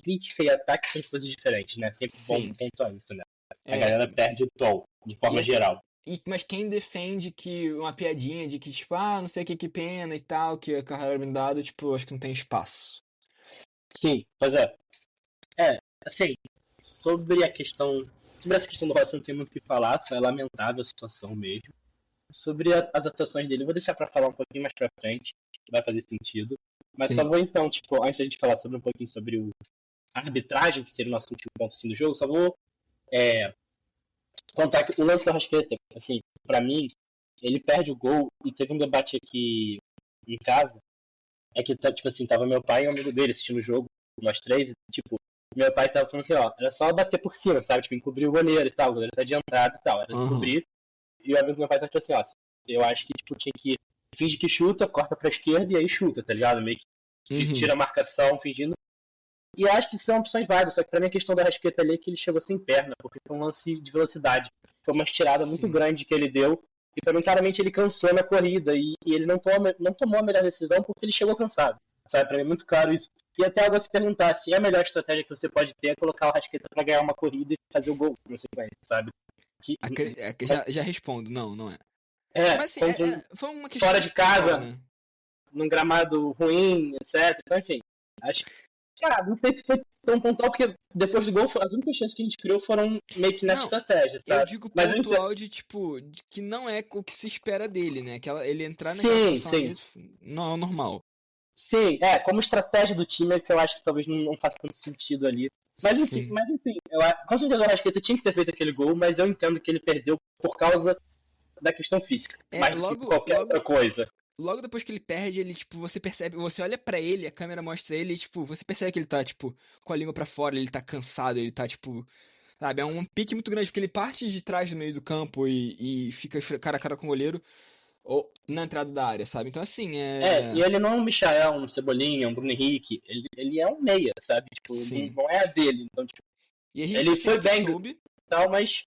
crítica e ataque são coisas diferentes, né? Sempre bom pontuar isso, né? A galera perde o tom, de forma geral. Mas quem defende que uma piadinha de que, tipo, não sei o que pena e tal, que a carreira é blindado, tipo, acho que não tem espaço. Sim, pois é. Assim, sobre essa questão do Rossi não tem muito o que falar, só é lamentável a situação mesmo. Sobre as atuações dele, eu vou deixar pra falar um pouquinho mais pra frente, que vai fazer sentido. Mas só vou então, tipo, antes da gente falar um pouquinho sobre a arbitragem, que seria o nosso último ponto assim, do jogo, só vou contar que o lance da Arrascaeta, assim, pra mim, ele perde o gol, e teve um debate aqui em casa, que, tipo assim, tava meu pai e um amigo dele assistindo o jogo, nós três, e, tipo, meu pai tava falando assim, era só bater por cima, sabe, tipo, encobrir o goleiro e tal, o goleiro tá adiantado e tal, era encobrir, e o amigo do meu pai tá tipo assim, eu acho que, tipo, tinha que finge que chuta, corta pra esquerda e aí chuta, tá ligado, meio que tira a marcação, fingindo. E eu acho que são opções válidas, só que pra mim a questão da Arrascaeta ali é que ele chegou sem perna, porque foi um lance de velocidade. Foi uma estirada muito grande que ele deu, e pra mim claramente ele cansou na corrida, e ele não tomou a melhor decisão porque ele chegou cansado, sabe? Pra mim é muito claro isso. E até agora se perguntar se a melhor estratégia que você pode ter é colocar o Arrascaeta pra ganhar uma corrida e fazer o gol na sequência, sabe? Já respondo, não é. Mas assim, foi uma questão fora de casa, né? Num gramado ruim, etc. Então, enfim, acho que, cara, não sei se foi tão pontual, porque depois do gol, as únicas chances que a gente criou foram meio que nessa estratégia, sabe? Eu digo pontual de, tipo, de que não é o que se espera dele, né? Ele entrar naquela situação não é normal. Sim, como estratégia do time é que eu acho que talvez não faça tanto sentido ali. Mas enfim, com certeza o Arrascaeta tinha que ter feito aquele gol, mas eu entendo que ele perdeu por causa da questão física, mais do que qualquer outra coisa. Logo depois que ele perde, ele, tipo, você percebe, você olha pra ele, a câmera mostra ele, e, tipo, você percebe que ele tá, tipo, com a língua pra fora, ele tá cansado, ele tá, tipo, sabe, é um pique muito grande, porque ele parte de trás do meio do campo e fica cara a cara com o goleiro, ou na entrada da área, sabe? Então, assim, e ele não é um Michael, um Cebolinha, um Bruno Henrique, ele é um meia, sabe? Tipo, não é a dele, então, tipo, e a gente ele foi bem soube e tal, mas,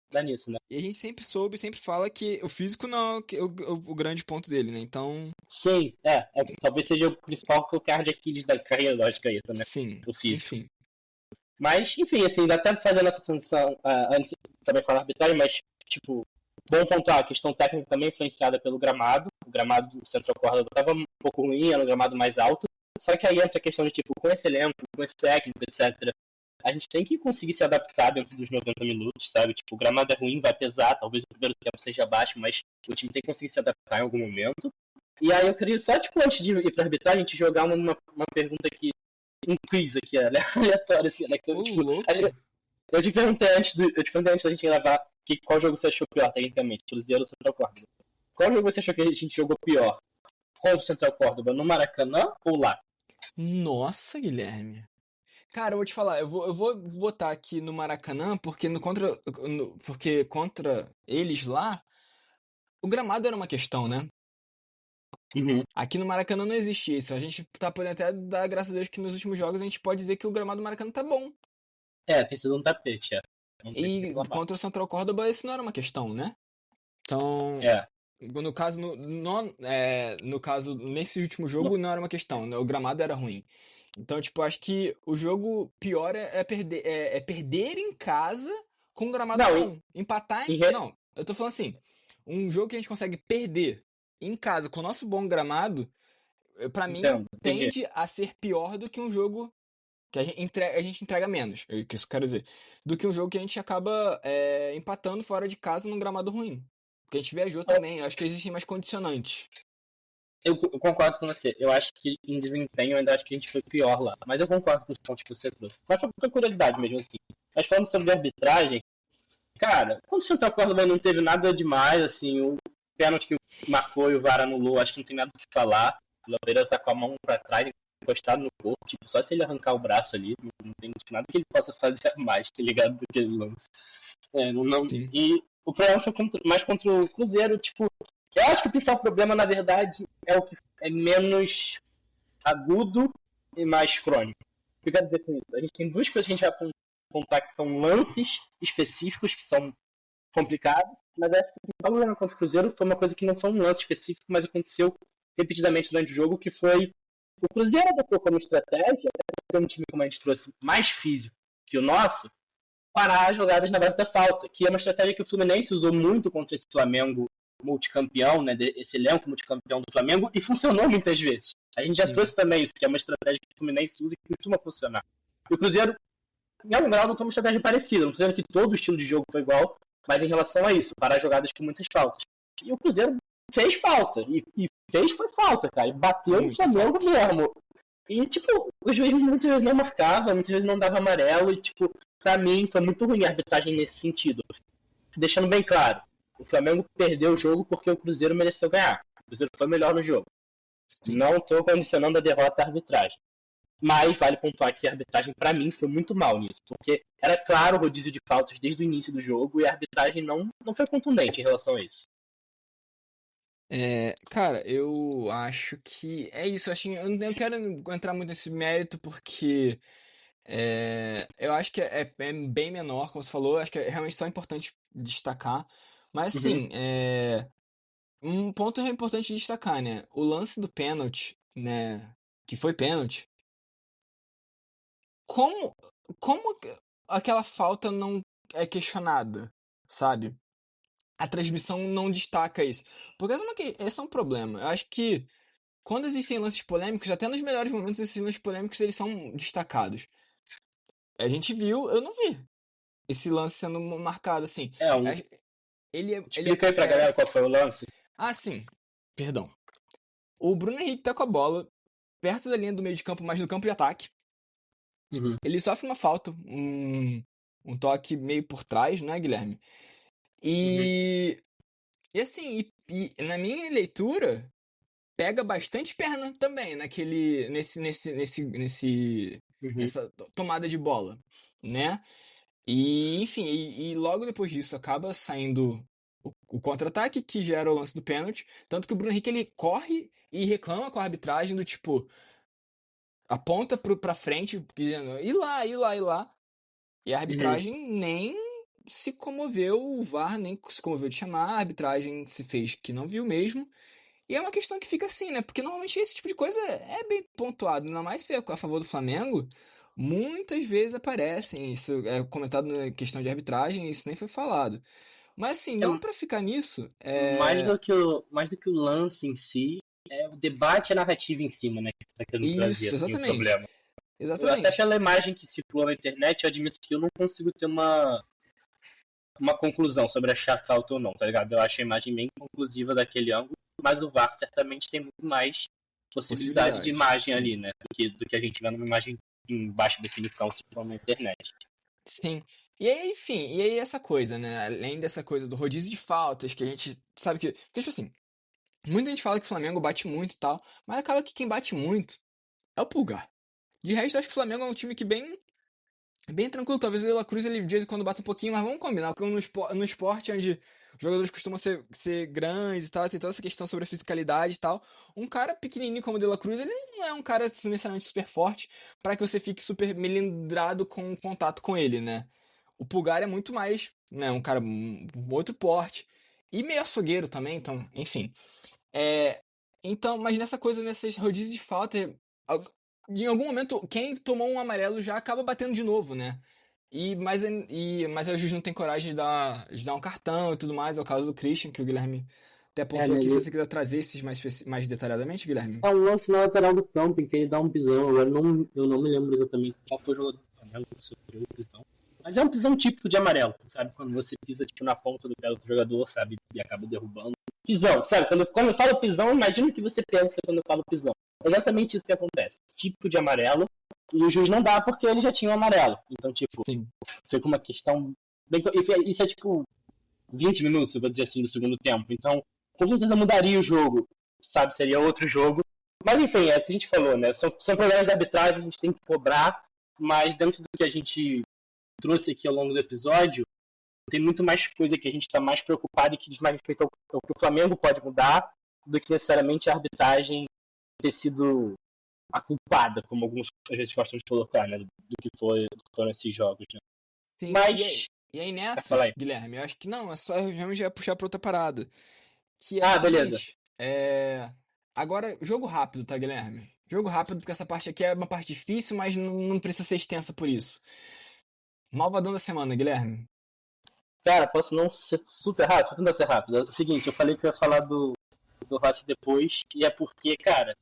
dá nisso, né? E a gente sempre soube, sempre fala que o físico não é o grande ponto dele, né? Então... Sim, talvez seja o principal calcanhar de Aquiles da carreira da Arrascaeta, né? Sim, o físico. enfim. Mas, enfim, assim, dá até fazer essa transição, antes de também falar arbitragem, mas, tipo, bom pontuar, a questão técnica também influenciada pelo gramado. O gramado do centro corda estava um pouco ruim, era um gramado mais alto. Só que aí entra a questão de, tipo, com esse elenco, com esse técnico, etc., a gente tem que conseguir se adaptar dentro dos 90 minutos, sabe? Tipo, o gramado é ruim, vai pesar, talvez o primeiro tempo seja baixo, mas o time tem que conseguir se adaptar em algum momento. E aí eu queria só, tipo, antes de ir pra arbitragem, a gente jogar uma pergunta aqui, um quiz aqui, aleatório, assim, né? Eu te perguntei antes da gente gravar qual jogo você achou pior, tecnicamente, Cruzeiro ou Central Córdoba. Qual jogo você achou que a gente jogou pior? Contra o Central Córdoba, no Maracanã ou lá? Nossa, Guilherme. Cara, eu vou te falar, eu vou botar aqui no Maracanã, porque porque contra eles lá, o gramado era uma questão, né? Uhum. Aqui no Maracanã não existe isso. A gente tá podendo até dar graças a Deus que nos últimos jogos a gente pode dizer que o gramado do Maracanã tá bom. Tem sido um tapete, E contra o Central Córdoba isso não era uma questão, né? Então, no caso, no caso, nesse último jogo não era uma questão, né? O gramado era ruim. Então, tipo, acho que o jogo pior é perder em casa com o gramado bom. Empatar em... Não, eu tô falando assim, um jogo que a gente consegue perder em casa com o nosso bom gramado, pra mim, tende a ser pior do que um jogo que a gente entrega menos, é que isso eu quero dizer, do que um jogo que a gente acaba empatando fora de casa num gramado ruim. Porque a gente viajou também, eu acho que existem mais condicionantes. Eu concordo com você. Eu acho que em desempenho eu ainda acho que a gente foi pior lá. Mas eu concordo com os pontos que você trouxe. Mas foi curiosidade mesmo assim. Mas falando sobre arbitragem, cara, quando o Central Córdoba não teve nada demais, assim, o pênalti que marcou e o VAR anulou, acho que não tem nada o que falar. O Loureiro tá com a mão pra trás, encostado no corpo, tipo, só se ele arrancar o braço ali, não tem nada que ele possa fazer mais, tá ligado, do que ele lance. E o problema foi mais contra o Cruzeiro, tipo, eu acho que o principal problema, na verdade, é o que é menos agudo e mais crônico. O que eu quero dizer com isso? A gente tem duas coisas que a gente vai contar que são lances específicos, que são complicados, mas acho que o principal problema contra o Cruzeiro foi uma coisa que não foi um lance específico, mas aconteceu repetidamente durante o jogo, que foi o Cruzeiro adotou como estratégia, ter um time como a gente trouxe mais físico que o nosso, parar as jogadas na base da falta, que é uma estratégia que o Fluminense usou muito contra esse Flamengo multicampeão, né, esse elenco multicampeão do Flamengo, e funcionou muitas vezes. A gente já trouxe também isso, que é uma estratégia que o Fluminense usa e que costuma funcionar. E o Cruzeiro, em algum grau, adotou uma estratégia parecida, não estou dizendo que todo o estilo de jogo foi igual, mas em relação a isso, parar jogadas com muitas faltas. E o Cruzeiro fez falta, e foi falta, cara, e bateu no Flamengo mesmo. E, tipo, o juiz muitas vezes não marcava, muitas vezes não dava amarelo, e, tipo, pra mim foi muito ruim a arbitragem nesse sentido. Deixando bem claro, o Flamengo perdeu o jogo porque o Cruzeiro mereceu ganhar. O Cruzeiro foi melhor no jogo. Sim. Não estou condicionando a derrota à arbitragem. Mas vale pontuar que a arbitragem, pra mim, foi muito mal nisso. Porque era claro o rodízio de faltas desde o início do jogo e a arbitragem não foi contundente em relação a isso. Cara, eu acho que é isso. Eu não quero entrar muito nesse mérito porque eu acho que é bem menor, como você falou. Acho que é realmente só importante destacar. Mas assim, um ponto importante de destacar, né? O lance do pênalti, né? Que foi pênalti. Como aquela falta não é questionada, sabe? A transmissão não destaca isso. Porque esse é um problema. Eu acho que quando existem lances polêmicos, até nos melhores momentos, esses lances polêmicos eles são destacados. A gente viu, eu não vi esse lance sendo marcado assim. Explica aí pra galera qual foi o lance. Ah, sim. Perdão. O Bruno Henrique tá com a bola perto da linha do meio de campo, mas no campo de ataque. Ele sofre uma falta, um toque meio por trás, né, Guilherme? E assim, na minha leitura, pega bastante perna também nessa tomada de bola, né? E enfim, e logo depois disso acaba saindo o contra-ataque que gera o lance do pênalti, tanto que o Bruno Henrique ele corre e reclama com a arbitragem do tipo aponta pra frente, dizendo ir lá. E a arbitragem nem se comoveu, o VAR nem se comoveu de chamar, a arbitragem se fez que não viu mesmo. E é uma questão que fica assim, né? Porque normalmente esse tipo de coisa é bem pontuado, ainda mais se é a favor do Flamengo, muitas vezes aparecem, isso é comentado na questão de arbitragem, isso nem foi falado. Mas assim, não pra ficar nisso... Mais do que o lance em si, é o debate e a narrativa em cima, né? Que você tá querendo trazer, isso, exatamente. Problema. Até Exatamente. pela imagem que circulou na internet, eu admito que eu não consigo ter uma conclusão sobre achar falta ou não, tá ligado? Eu acho a imagem bem conclusiva daquele ângulo, mas o VAR certamente tem muito mais possibilidade de imagem sim. ali, né? Do que a gente vê numa imagem em baixa definição, se for na internet. Sim. E aí, enfim, essa coisa, né? Além dessa coisa do rodízio de faltas, que a gente sabe que. Porque, tipo assim, muita gente fala que o Flamengo bate muito e tal, mas acaba que quem bate muito é o Pulgar. De resto, eu acho que o Flamengo é um time que bem tranquilo. Talvez o De La Cruz ele de vez em quando bata um pouquinho, mas vamos combinar. Porque no esporte onde os jogadores costumam ser grandes e tal, tem toda essa questão sobre a fisicalidade e tal. Um cara pequenininho como o De La Cruz, ele não é um cara necessariamente super forte para que você fique super melindrado com o contato com ele, né? O Pulgar é muito mais, né, um cara outro porte. E meio açougueiro também, então, enfim. É, então, mas nessa coisa, nesses rodízios de falta, em algum momento, quem tomou um amarelo já acaba batendo de novo, né? Mas aí o juiz não tem coragem de dar um cartão e tudo mais. É o caso do Christian, que o Guilherme até apontou aqui. Se você quiser trazer esses mais detalhadamente, Guilherme. É um lance na lateral do campo em que ele dá um pisão. Agora eu não me lembro exatamente qual foi o jogador do Flamengo que sofreu o pisão. Mas é um pisão típico de amarelo, sabe? Quando você pisa tipo, na ponta do pé do outro jogador, sabe? E acaba derrubando. Pisão, sabe? Quando eu falo pisão, imagina o que você pensa quando eu falo pisão. É exatamente isso que acontece. Típico de amarelo. E o juiz não dá porque ele já tinha o amarelo. Então, tipo, Sim. foi com uma questão. Isso é tipo 20 minutos, eu vou dizer assim, do segundo tempo. Então, com certeza mudaria o jogo, sabe? Seria outro jogo. Mas enfim, é o que a gente falou, né? São problemas de arbitragem, a gente tem que cobrar. Mas dentro do que a gente trouxe aqui ao longo do episódio, tem muito mais coisa que a gente está mais preocupado e que diz mais respeito ao que o Flamengo pode mudar do que necessariamente a arbitragem ter sido a culpada, como alguns às vezes gostam de colocar, né? Do que foram esses jogos, né? Sim, Mas... e aí nessa, Fala aí. Guilherme, eu acho que não, é só realmente vai puxar pra outra parada. Que é Ah, o beleza. seguinte, agora, jogo rápido, tá, Guilherme? Jogo rápido, porque essa parte aqui é uma parte difícil, mas não precisa ser extensa por isso. Malvadão da semana, Guilherme. Cara, posso não ser super rápido? Vou tentar ser rápido. É o seguinte, eu falei que eu ia falar do Rossi depois, e é porque, cara,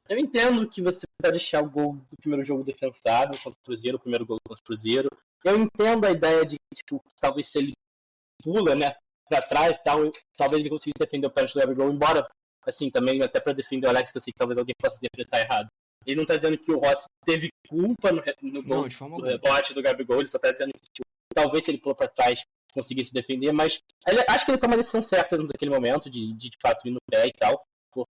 eu entendo que você vai deixar o gol do primeiro jogo defensável contra o Cruzeiro, o primeiro gol contra o Cruzeiro. Eu entendo a ideia de que, tipo, talvez se ele pula, né, pra trás e tal, talvez ele consiga defender o pênalti do Gabigol, embora, assim, também até pra defender o Alex, que eu sei que talvez alguém possa interpretar errado. Ele não tá dizendo que o Rossi teve culpa no gol do rebote do Gabigol, ele só tá dizendo que, tipo, talvez se ele pulou pra trás conseguisse defender, mas acho que ele toma a decisão certa naquele momento, de fato ir no pé e tal,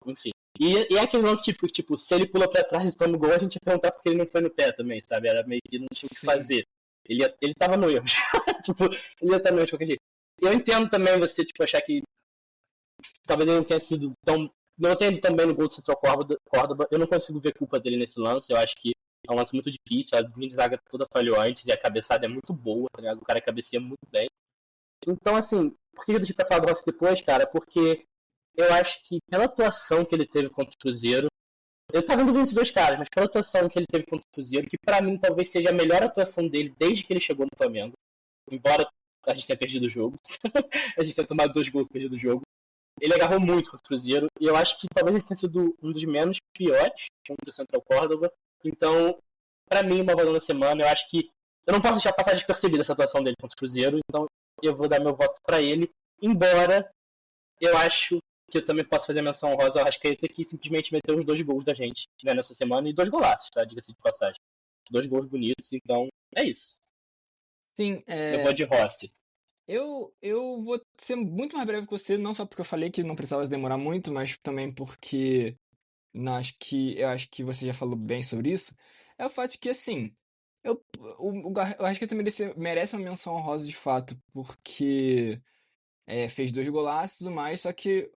enfim. E é aquele lance tipo, se ele pula pra trás e toma o gol, a gente ia perguntar porque ele não foi no pé também, sabe? Era meio que não tinha o que fazer. Ele tava no erro. Tipo, ele ia estar no erro de qualquer jeito. Eu entendo também você, tipo, achar que talvez ele não tenha sido tão... Não tenha ido tão bem no gol do Central Córdoba. Eu não consigo ver culpa dele nesse lance. Eu acho que é um lance muito difícil. A linha de zaga toda falhou antes e a cabeçada é muito boa, tá ligado? O cara cabeceia muito bem. Então, assim, por que eu deixei pra falar do Rossi depois, cara? Porque eu acho que pela atuação que ele teve contra o Cruzeiro, eu tava vendo entre dois caras, mas pela atuação que ele teve contra o Cruzeiro, que pra mim talvez seja a melhor atuação dele desde que ele chegou no Flamengo, embora a gente tenha perdido o jogo, a gente tenha tomado 2 gols e perdido o jogo, ele agarrou muito contra o Cruzeiro, e eu acho que talvez ele tenha sido um dos menos piores contra o Central Córdoba. Então, pra mim, uma valor na semana, eu acho que eu não posso deixar passar despercebida essa atuação dele contra o Cruzeiro, então eu vou dar meu voto pra ele, embora eu acho que eu também posso fazer menção honrosa ao Arrascaeta, que simplesmente meteu os 2 gols da gente nessa semana, e 2 golaços, tá? Diga-se de passagem. 2 gols bonitos, então é isso. Sim, eu vou de Rossi. Eu vou ser muito mais breve que você, não só porque eu falei que não precisava demorar muito, mas também porque eu acho que você já falou bem sobre isso. É o fato de que, assim, o Arrascaeta merece uma menção honrosa de fato, porque fez 2 golaços e tudo mais, só que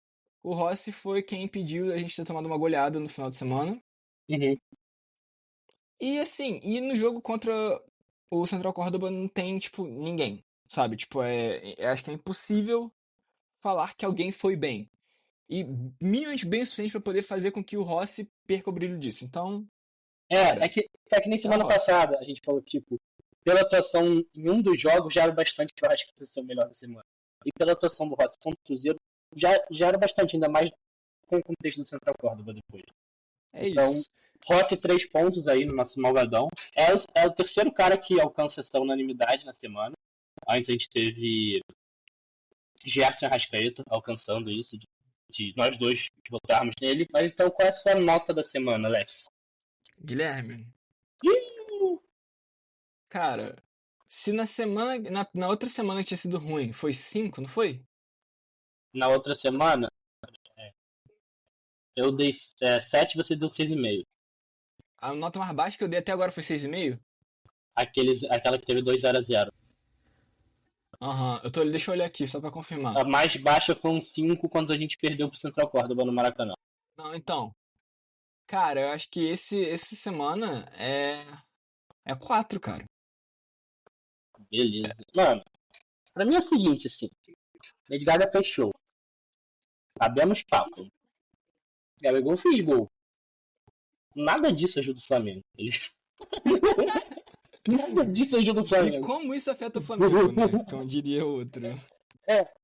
o Rossi foi quem impediu a gente ter tomado uma goleada no final de semana. Uhum. E assim, no jogo contra o Central Córdoba não tem, tipo, ninguém, sabe? Tipo, acho que é impossível falar que alguém foi bem. E minimamente bem o suficiente pra poder fazer com que o Rossi perca o brilho disso. Então... É que nem semana passada a gente falou que, tipo, pela atuação em um dos jogos já era bastante que eu acho que ser o melhor da semana. E pela atuação do Rossi contra o Cruzeiro já era bastante, ainda mais com o contexto do Central Córdoba depois. É Então, isso. Rossi 3 pontos aí no nosso malvadão. É o terceiro cara que alcança essa unanimidade na semana. Antes a gente teve Gerson e Arrascaeta alcançando isso, de nós dois votarmos nele. Mas então, qual é a sua nota da semana, Alex? Guilherme, cara, se na outra semana que tinha sido ruim, foi 5, não foi? Na outra semana, eu dei 7, você deu 6,5. A nota mais baixa que eu dei até agora foi 6,5? Aquela que teve 2-0-0. Aham, deixa eu olhar aqui, só pra confirmar. A mais baixa foi um 5 quando a gente perdeu pro Central Córdoba no Maracanã. Não, então. Cara, eu acho que essa semana é 4, cara. Beleza. Mano, pra mim é o seguinte, assim. Lady Gaga fechou. Abemos papo. Gabigol fez gol. Nada disso ajuda o Flamengo. Nada disso ajuda o E Flamengo. como isso afeta o Flamengo, né? Como diria outro.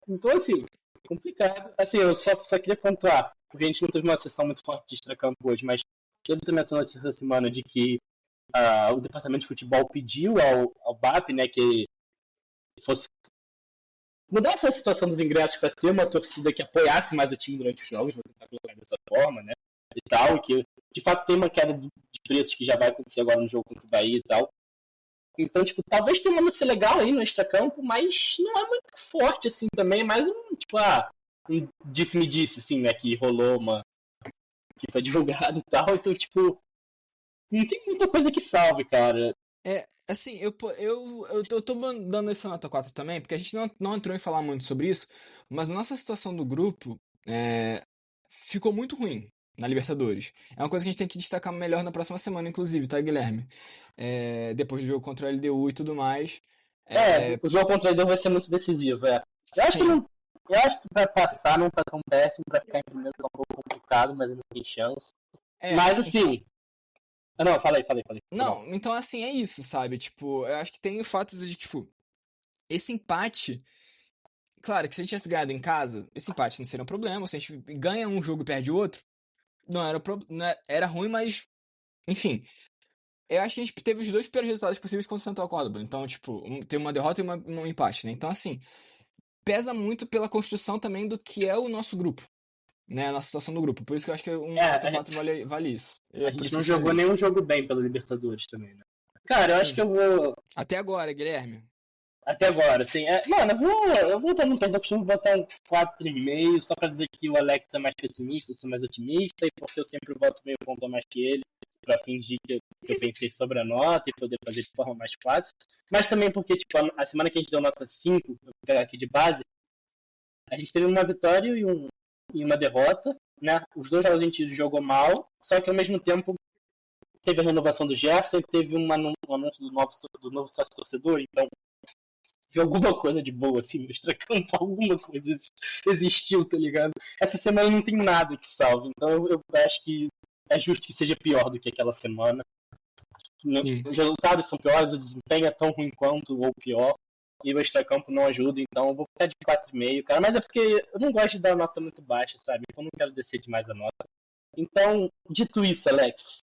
Então assim, complicado. Assim, eu só queria pontuar, porque a gente não teve uma sessão muito forte de extracampo hoje, mas eu também essa notícia essa semana de que o departamento de futebol pediu ao BAP, né, que fosse mudar essa situação dos ingressos para ter uma torcida que apoiasse mais o time durante os jogos, vou tentar colocar dessa forma, né, e tal, e que de fato tem uma queda de preços que já vai acontecer agora no jogo contra o Bahia e tal. Então, tipo, talvez tenha uma notícia legal aí no extracampo, mas não é muito forte, assim, também, é mais um, tipo, um disse-me-disse, assim, né, que rolou que foi divulgado e tal, então, tipo, não tem muita coisa que salve, cara. Assim, eu tô dando essa nota 4 também, porque a gente não entrou em falar muito sobre isso, mas a nossa situação do grupo ficou muito ruim na Libertadores. É uma coisa que a gente tem que destacar melhor na próxima semana, inclusive, tá, Guilherme? Depois do jogo contra a LDU e tudo mais. O jogo contra a LDU vai ser muito decisivo, Eu acho que vai passar, não tá tão péssimo, pra ficar em primeiro tá um pouco complicado, mas não tem chance. Mas assim... Não, fala aí. Não, então assim, é isso, sabe? Tipo, eu acho que tem o fato de, tipo, esse empate... Claro que se a gente tivesse ganhado em casa, esse empate não seria um problema. Se a gente ganha um jogo e perde o outro, era ruim, mas... Enfim, eu acho que a gente teve os dois piores resultados possíveis contra o Central Córdoba. Então, tipo, tem uma derrota e um empate, né? Então, assim, pesa muito pela construção também do que é o nosso grupo. Né, a nossa situação do grupo. Por isso que eu acho que um nota 4 vale isso. A gente não jogou nenhum jogo bem pela Libertadores também, né? Cara, eu acho que eu vou... Até agora, Guilherme. Até agora, sim. Mano, eu vou dar um perdão, costumo botar um 4,5, só pra dizer que o Alex é mais pessimista, eu sou mais otimista, e porque eu sempre boto meio ponto a mais que ele, pra fingir que eu pensei sobre a nota e poder fazer de forma mais fácil. Mas também porque, tipo, a semana que a gente deu nota 5, vou pegar aqui de base, a gente teve uma vitória e uma derrota, né? Os dois jogos a gente jogou mal, só que ao mesmo tempo teve a renovação do Gerson e teve um anúncio do novo sócio torcedor, então alguma coisa de boa, assim, no extracampo, alguma coisa existiu, tá ligado? Essa semana não tem nada que salve, então eu acho que é justo que seja pior do que aquela semana. Os resultados são piores, o desempenho é tão ruim quanto ou pior, e o extracampo não ajuda, então eu vou ficar de 4,5, cara, mas é porque eu não gosto de dar nota muito baixa, sabe? Então não quero descer demais a nota. Então, dito isso, Alex,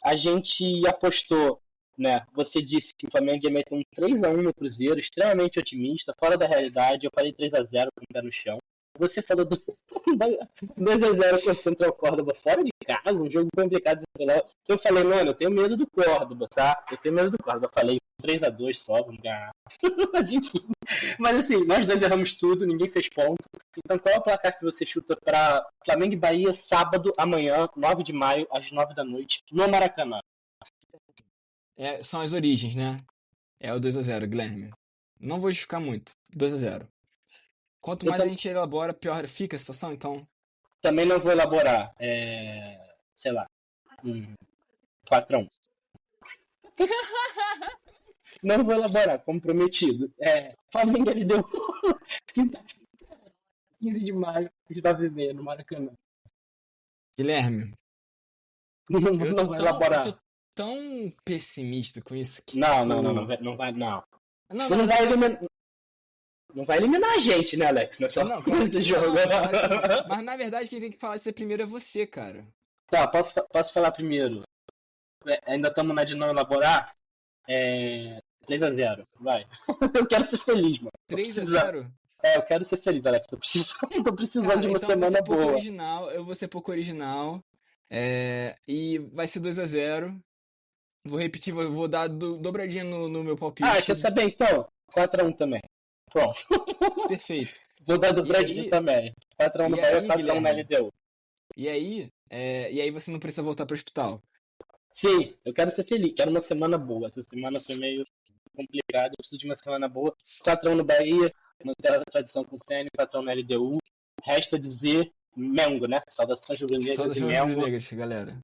a gente apostou, né? Você disse que o Flamengo ia meter um 3-1 no Cruzeiro, extremamente otimista, fora da realidade. Eu falei 3-0 com o pé no chão. Você falou 2-0 contra o Central Córdoba fora de casa, um jogo complicado. Eu falei, mano, eu tenho medo do Córdoba, tá? Eu tenho medo do Córdoba. Eu falei 3-2 só, vamos ganhar. Mas assim, nós dois erramos tudo, ninguém fez ponto. Então qual é o placar que você chuta pra Flamengo e Bahia sábado, amanhã, 9 de maio, às 9 da noite, no Maracanã? São as origens, né? É o 2-0, Guilherme. Não vou justificar muito. 2-0. Quanto mais a gente elabora, pior fica a situação, então... Também não vou elaborar. Sei lá. 4-1. Não vou elaborar, comprometido. Flamengo ele deu 15 de maio, a gente vai viver no Maracanã. Guilherme. Não vou elaborar. Eu tô tão pessimista com isso que... Não vai. Não vai eliminar a gente, né, Alex? Não, claro que jogo. Mas na verdade quem tem que falar isso primeiro é você, cara. Tá, posso falar primeiro. Ainda estamos na de não elaborar. 3-0, vai. Eu quero ser feliz, mano. 3-0? Eu quero ser feliz, Alex. Tô precisando de uma semana boa. Eu vou ser pouco original. E vai ser 2-0. Vou repetir, vou dar dobradinha no meu palpite. Quer saber então? 4-1 também. Pronto. Perfeito. Vou dar dobradinha também. 4-1 no Bahia, 4-1 na LDU. E aí você não precisa voltar pro hospital. Sim, eu quero ser feliz, quero uma semana boa. Essa semana foi meio complicada, eu preciso de uma semana boa. 4-1 no Bahia, manter a tradição com o Senna, 4-1 na LDU. Resta dizer Mengo, né? Saudações rubro-negras e Mengo. Galera.